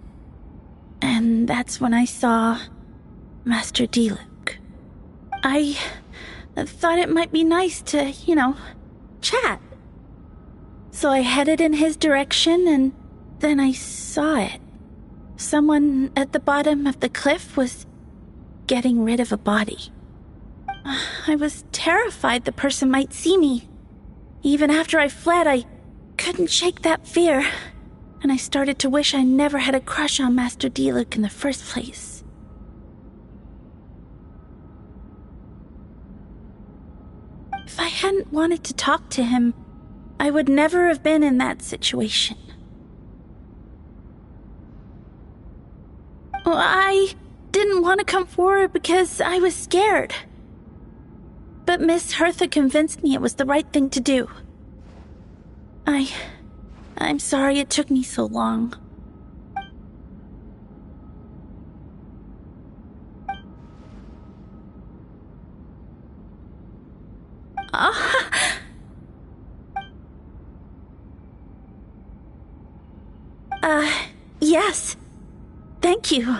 Speaker 5: And that's when I saw Master Diluc. I thought it might be nice to, chat. So I headed in his direction and then I saw it. Someone at the bottom of the cliff was getting rid of a body. I was terrified the person might see me. Even after I fled, I couldn't shake that fear, and I started to wish I never had a crush on Master Diluc in the first place. If I hadn't wanted to talk to him, I would never have been in that situation. Well, I didn't want to come forward because I was scared. But Miss Hertha convinced me it was the right thing to do. I'm sorry it took me so long. Yes. Thank you.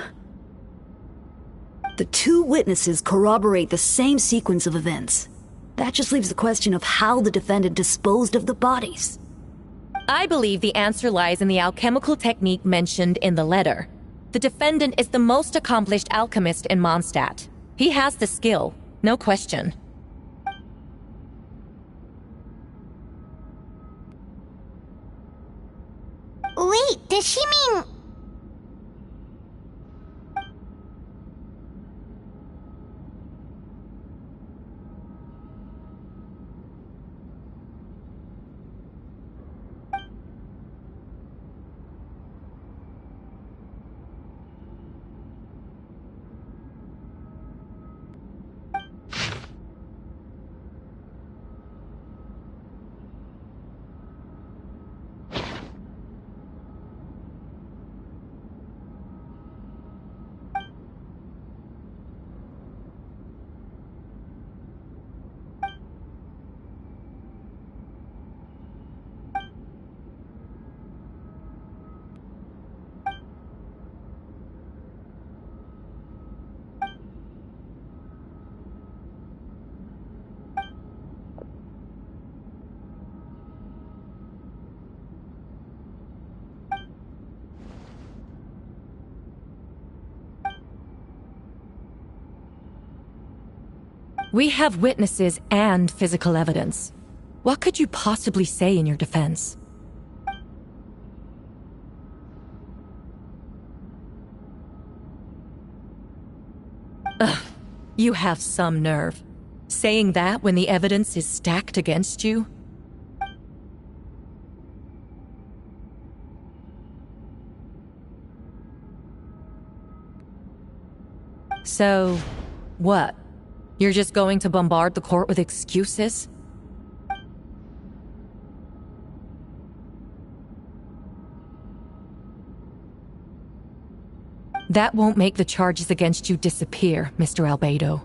Speaker 9: The two witnesses corroborate the same sequence of events. That just leaves the question of how the defendant disposed of the bodies.
Speaker 8: I believe the answer lies in the alchemical technique mentioned in the letter. The defendant is the most accomplished alchemist in Mondstadt. He has the skill, no question.
Speaker 1: Wait, does she mean...
Speaker 8: We have witnesses and physical evidence. What could you possibly say in your defense? Ugh, you have some nerve. Saying that when the evidence is stacked against you? So, what? You're just going to bombard the court with excuses? That won't make the charges against you disappear, Mr. Albedo.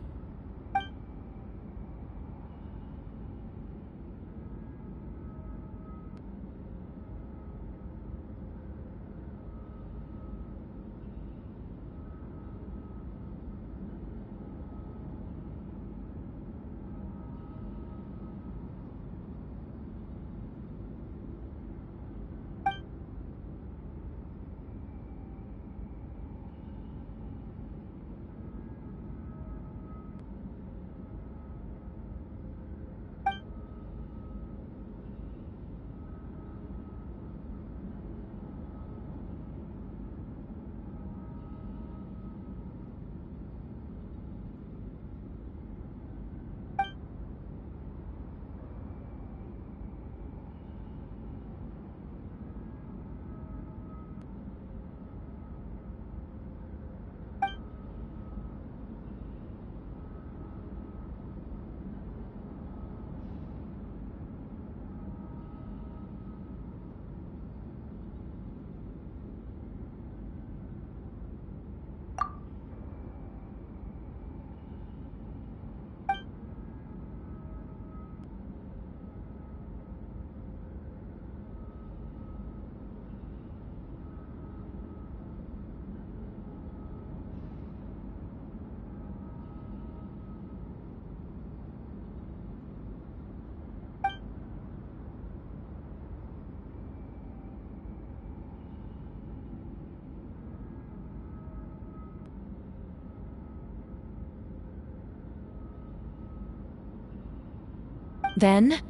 Speaker 8: Then,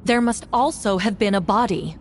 Speaker 8: there must also have been a body.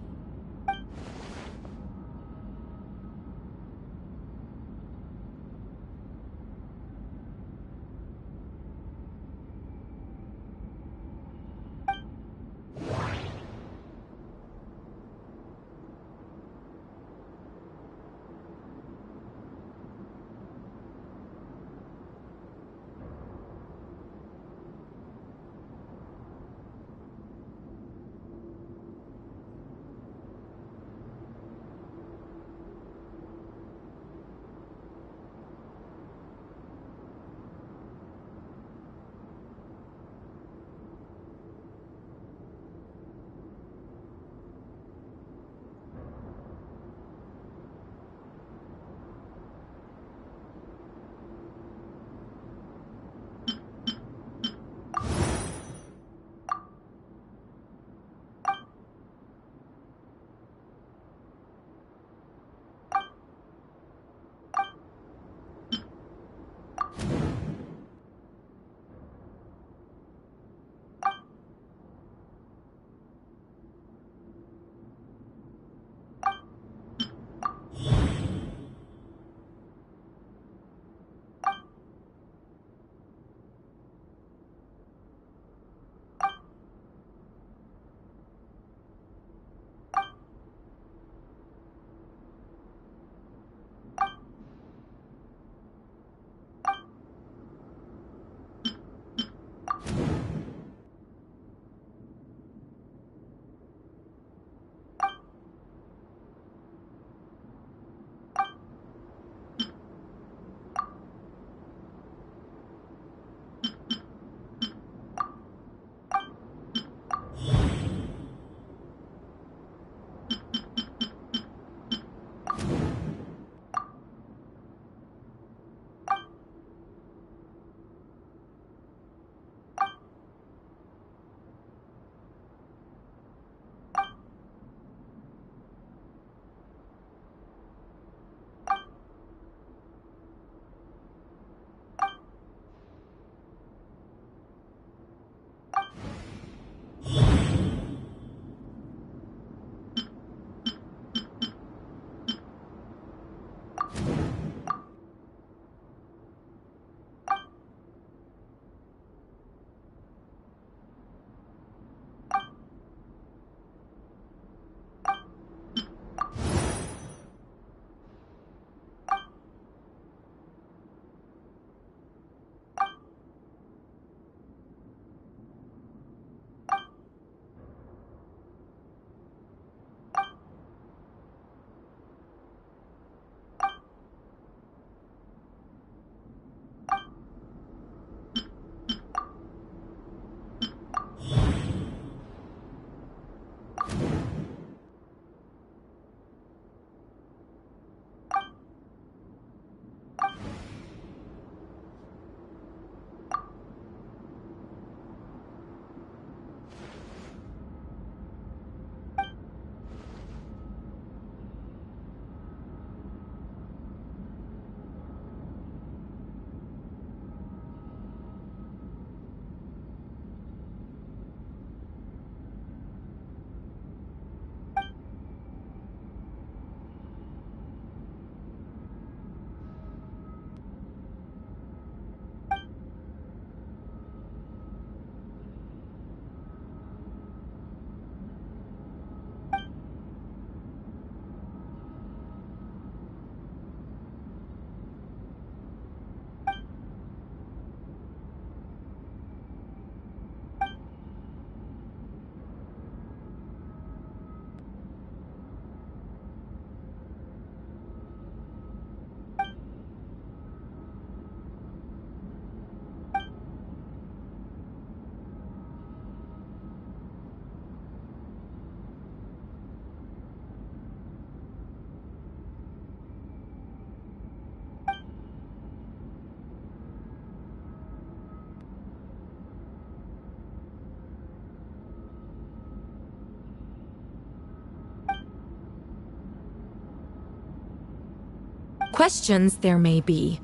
Speaker 8: Questions there may be,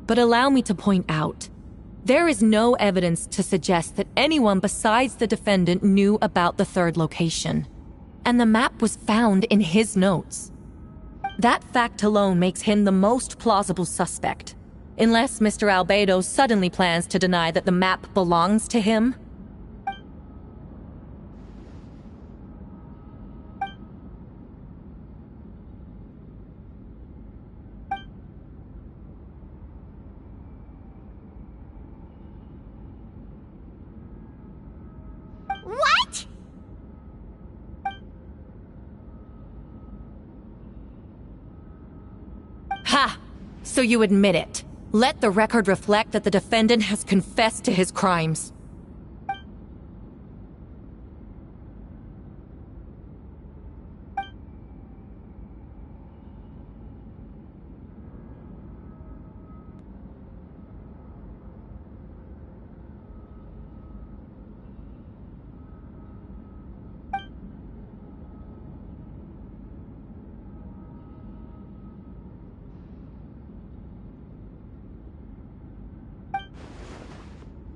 Speaker 8: but allow me to point out. There is no evidence to suggest that anyone besides the defendant knew about the third location. And the map was found in his notes. That fact alone makes him the most plausible suspect. Unless Mr. Albedo suddenly plans to deny that the map belongs to him.
Speaker 1: What?
Speaker 8: Ha! So you admit it. Let the record reflect that the defendant has confessed to his crimes.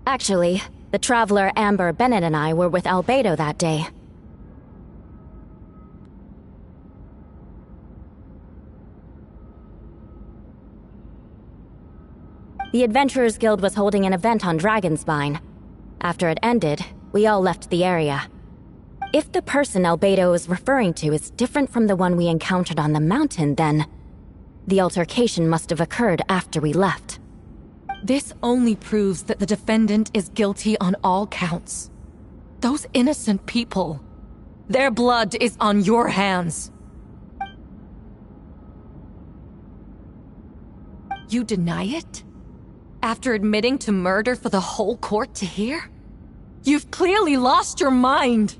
Speaker 13: Actually, the traveler Amber Bennett and I were with Albedo that day. The Adventurers Guild was holding an event on Dragonspine. After it ended, we all left the area. If the person Albedo is referring to is different from the one we encountered on the mountain, then the altercation must have occurred after we left.
Speaker 8: This only proves that the defendant is guilty on all counts. Those innocent people, their blood is on your hands. You deny it? After admitting to murder for the whole court to hear? You've clearly lost your mind!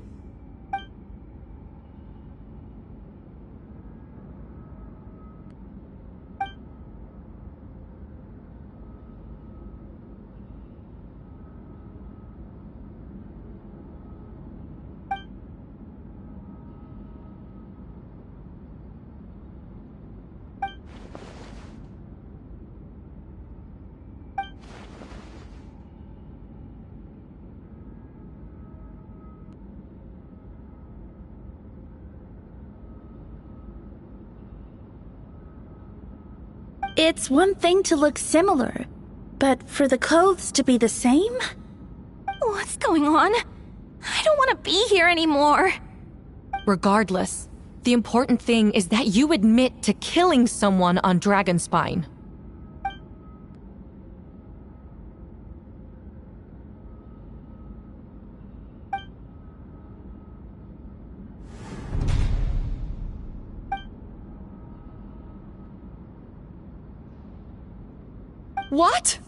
Speaker 5: It's one thing to look similar, but for the clothes to be the same?
Speaker 2: What's going on? I don't want to be here anymore.
Speaker 8: Regardless, the important thing is that you admit to killing someone on Dragonspine. What?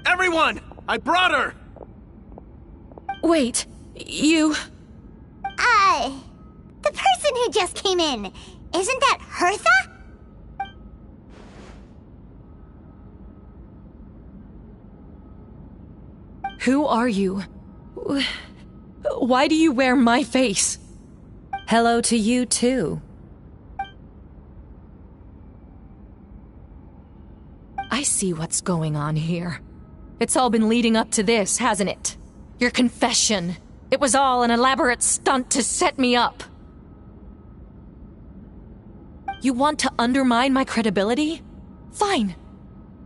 Speaker 6: Everyone! I brought her!
Speaker 8: Wait, you...
Speaker 1: The person who just came in, isn't that Hertha?
Speaker 8: Who are you? Why do you wear my face? Hello to you, too. I see what's going on here. It's all been leading up to this, hasn't it? Your confession. It was all an elaborate stunt to set me up. You want to undermine my credibility? Fine.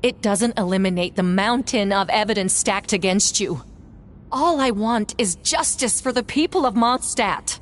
Speaker 8: It doesn't eliminate the mountain of evidence stacked against you. All I want is justice for the people of Mondstadt.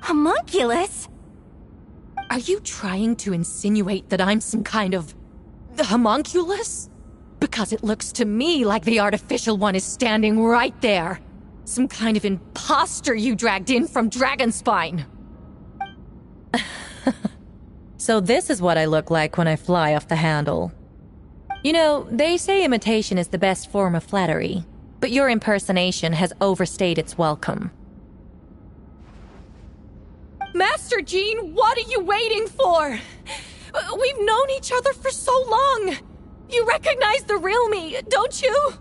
Speaker 2: Homunculus?
Speaker 8: Are you trying to insinuate that I'm some kind of The homunculus? Because it looks to me like the artificial one is standing right there. Some kind of imposter you dragged in from Dragonspine. So this is what I look like when I fly off the handle. You know, they say imitation is the best form of flattery, but your impersonation has overstayed its welcome. Master Jean, what are you waiting for? We've known each other for so long. You recognize the real me, don't you?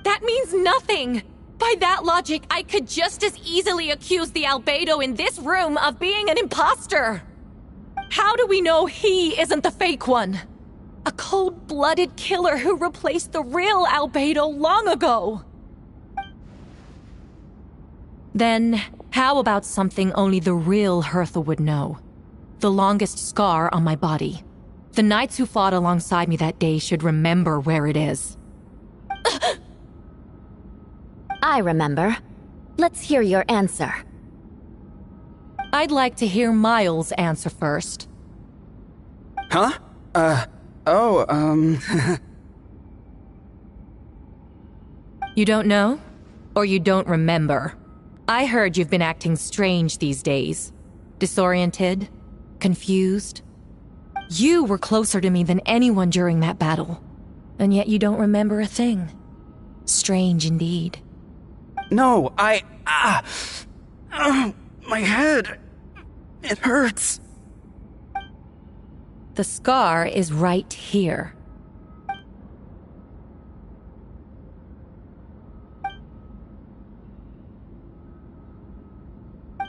Speaker 8: That means nothing! By that logic, I could just as easily accuse the albedo in this room of being an imposter! How do we know he isn't the fake one? A cold-blooded killer who replaced the real albedo long ago! Then, how about something only the real Hertha would know? The longest scar on my body. The knights who fought alongside me that day should remember where it is.
Speaker 13: I remember. Let's hear your answer.
Speaker 8: I'd like to hear Miles' answer first.
Speaker 4: Huh?
Speaker 8: You don't know? Or you don't remember? I heard you've been acting strange these days. Disoriented? Confused? You were closer to me than anyone during that battle. And yet you don't remember a thing. Strange indeed.
Speaker 4: No, my head. It hurts.
Speaker 8: The scar is right here.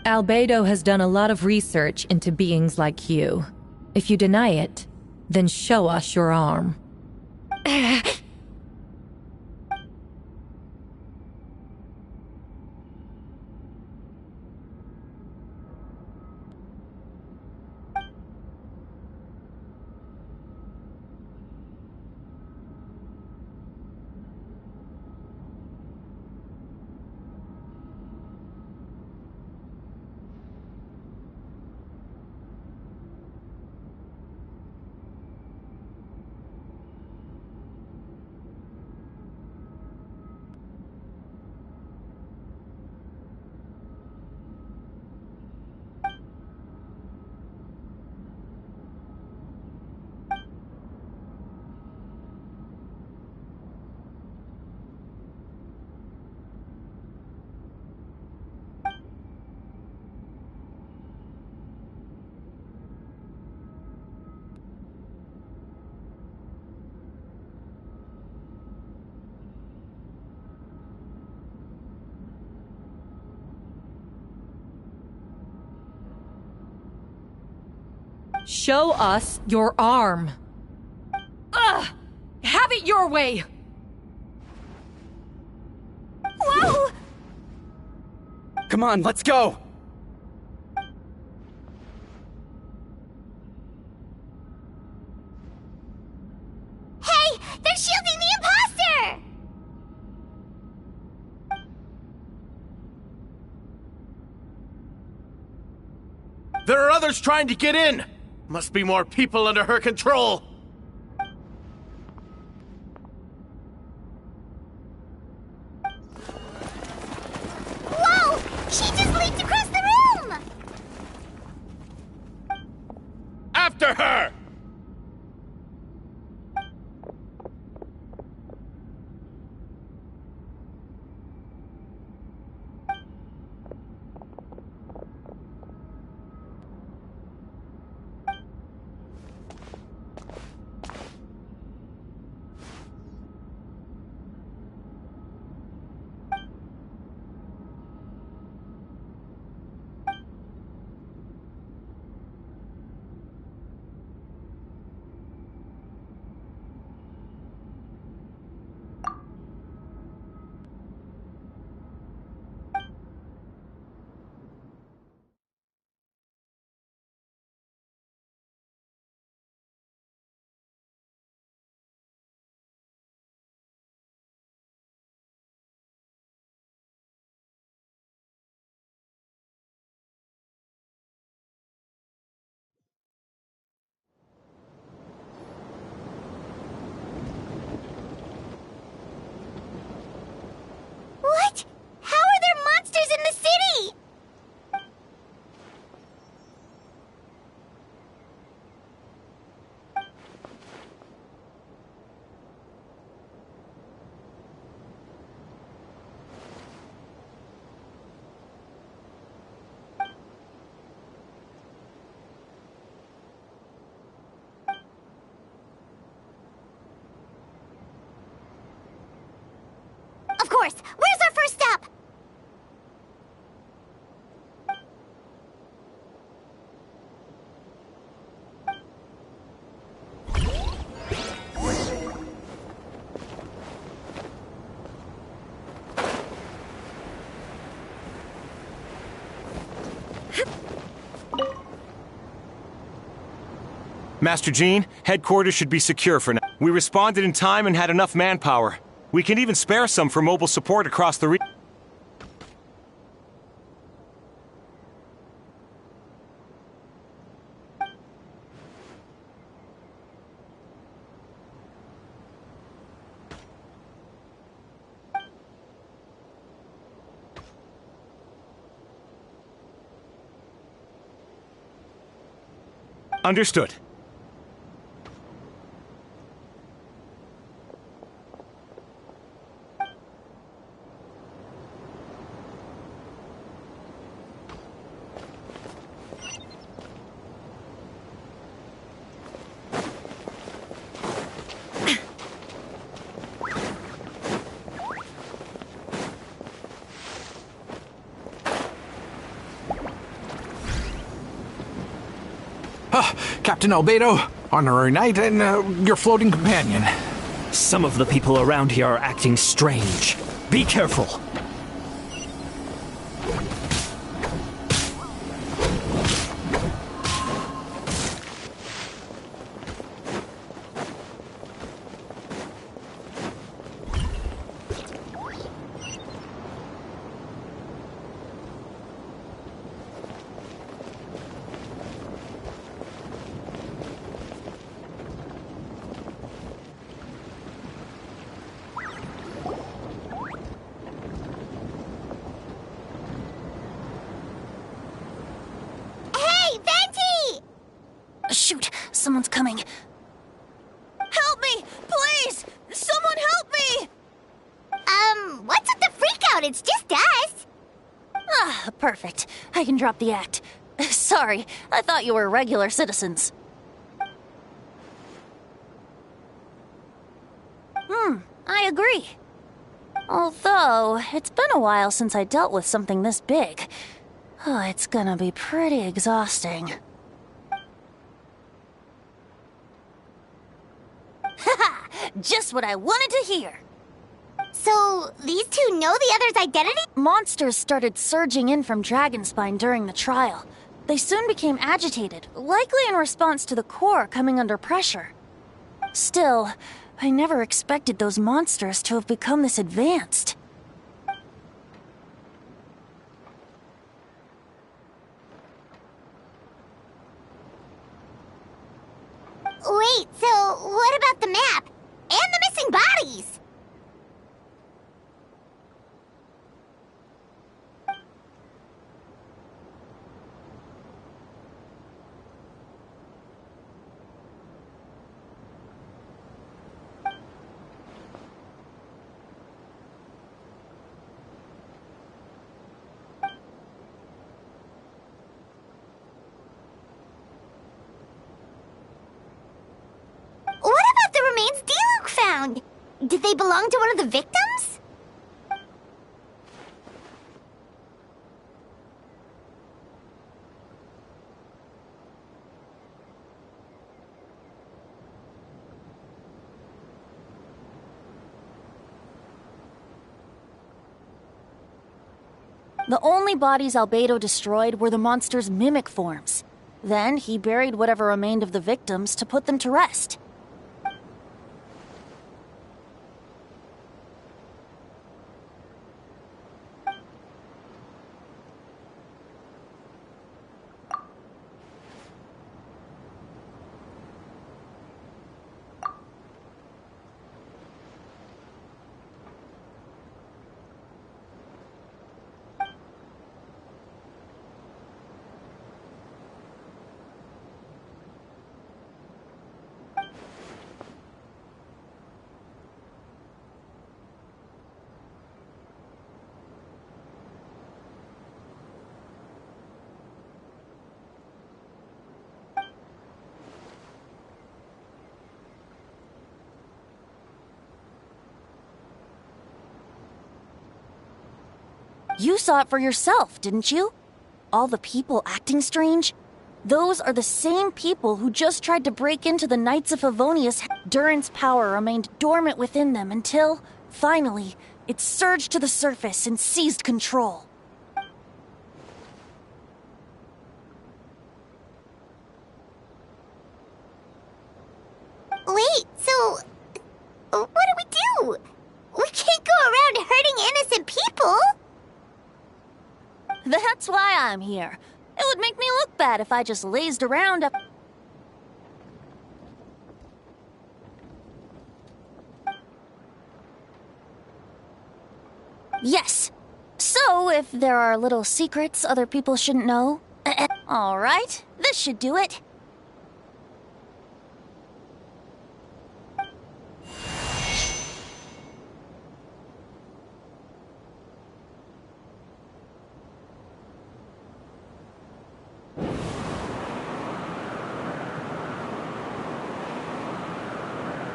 Speaker 8: Albedo has done a lot of research into beings like you. If you deny it, then show us your arm. Show us your arm. Ugh! Have it your way!
Speaker 1: Whoa!
Speaker 4: Come on, let's go!
Speaker 1: Hey! They're shielding the imposter!
Speaker 6: There are others trying to get in! Must be more people under her control!
Speaker 1: Whoa! She just leaped across the room!
Speaker 6: After her!
Speaker 1: course. Where's our first stop?
Speaker 14: Master Jean, headquarters should be secure for now. We responded in time and had enough manpower. We can even spare some for mobile support across the region. Understood.
Speaker 15: Captain Albedo, honorary knight, and your floating companion.
Speaker 3: Some of the people around here are acting strange. Be careful.
Speaker 2: Shoot, someone's coming. Help me, please! Someone help me!
Speaker 1: What's with the freak out? It's just us.
Speaker 2: Ah, perfect. I can drop the act. Sorry, I thought you were regular citizens. I agree. Although, it's been a while since I dealt with something this big. Oh, it's gonna be pretty exhausting. Haha! Just what I wanted to hear!
Speaker 1: So, these two know the other's identity?
Speaker 2: Monsters started surging in from Dragonspine during the trial. They soon became agitated, likely in response to the core coming under pressure. Still, I never expected those monsters to have become this advanced.
Speaker 1: Wait, so what about the map? And the missing bodies? Did they belong to one of the victims?
Speaker 2: The only bodies Albedo destroyed were the monster's mimic forms. Then he buried whatever remained of the victims to put them to rest.
Speaker 13: You saw it for yourself, didn't you? All the people acting strange? Those are the same people who just tried to break into the Knights of Favonius. Durin's power remained dormant within them until, finally, it surged to the surface and seized control.
Speaker 1: Wait, so what do? We can't go around hurting innocent people!
Speaker 13: That's why I'm here. It would make me look bad if I just lazed around up. Yes. So, if there are little secrets other people shouldn't know... All right, this should do it.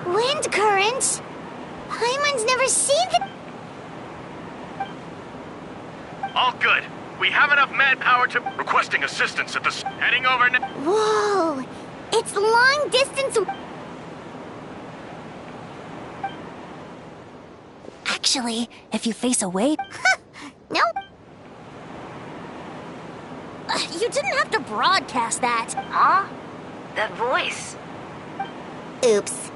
Speaker 1: Wind currents? Paimon's never seen the...
Speaker 6: All good. We have enough manpower to... Requesting assistance at the... Heading over now.
Speaker 1: Whoa! It's long distance...
Speaker 13: Actually, if you face away...
Speaker 1: No.
Speaker 13: You didn't have to broadcast that. Huh? That voice.
Speaker 1: Oops.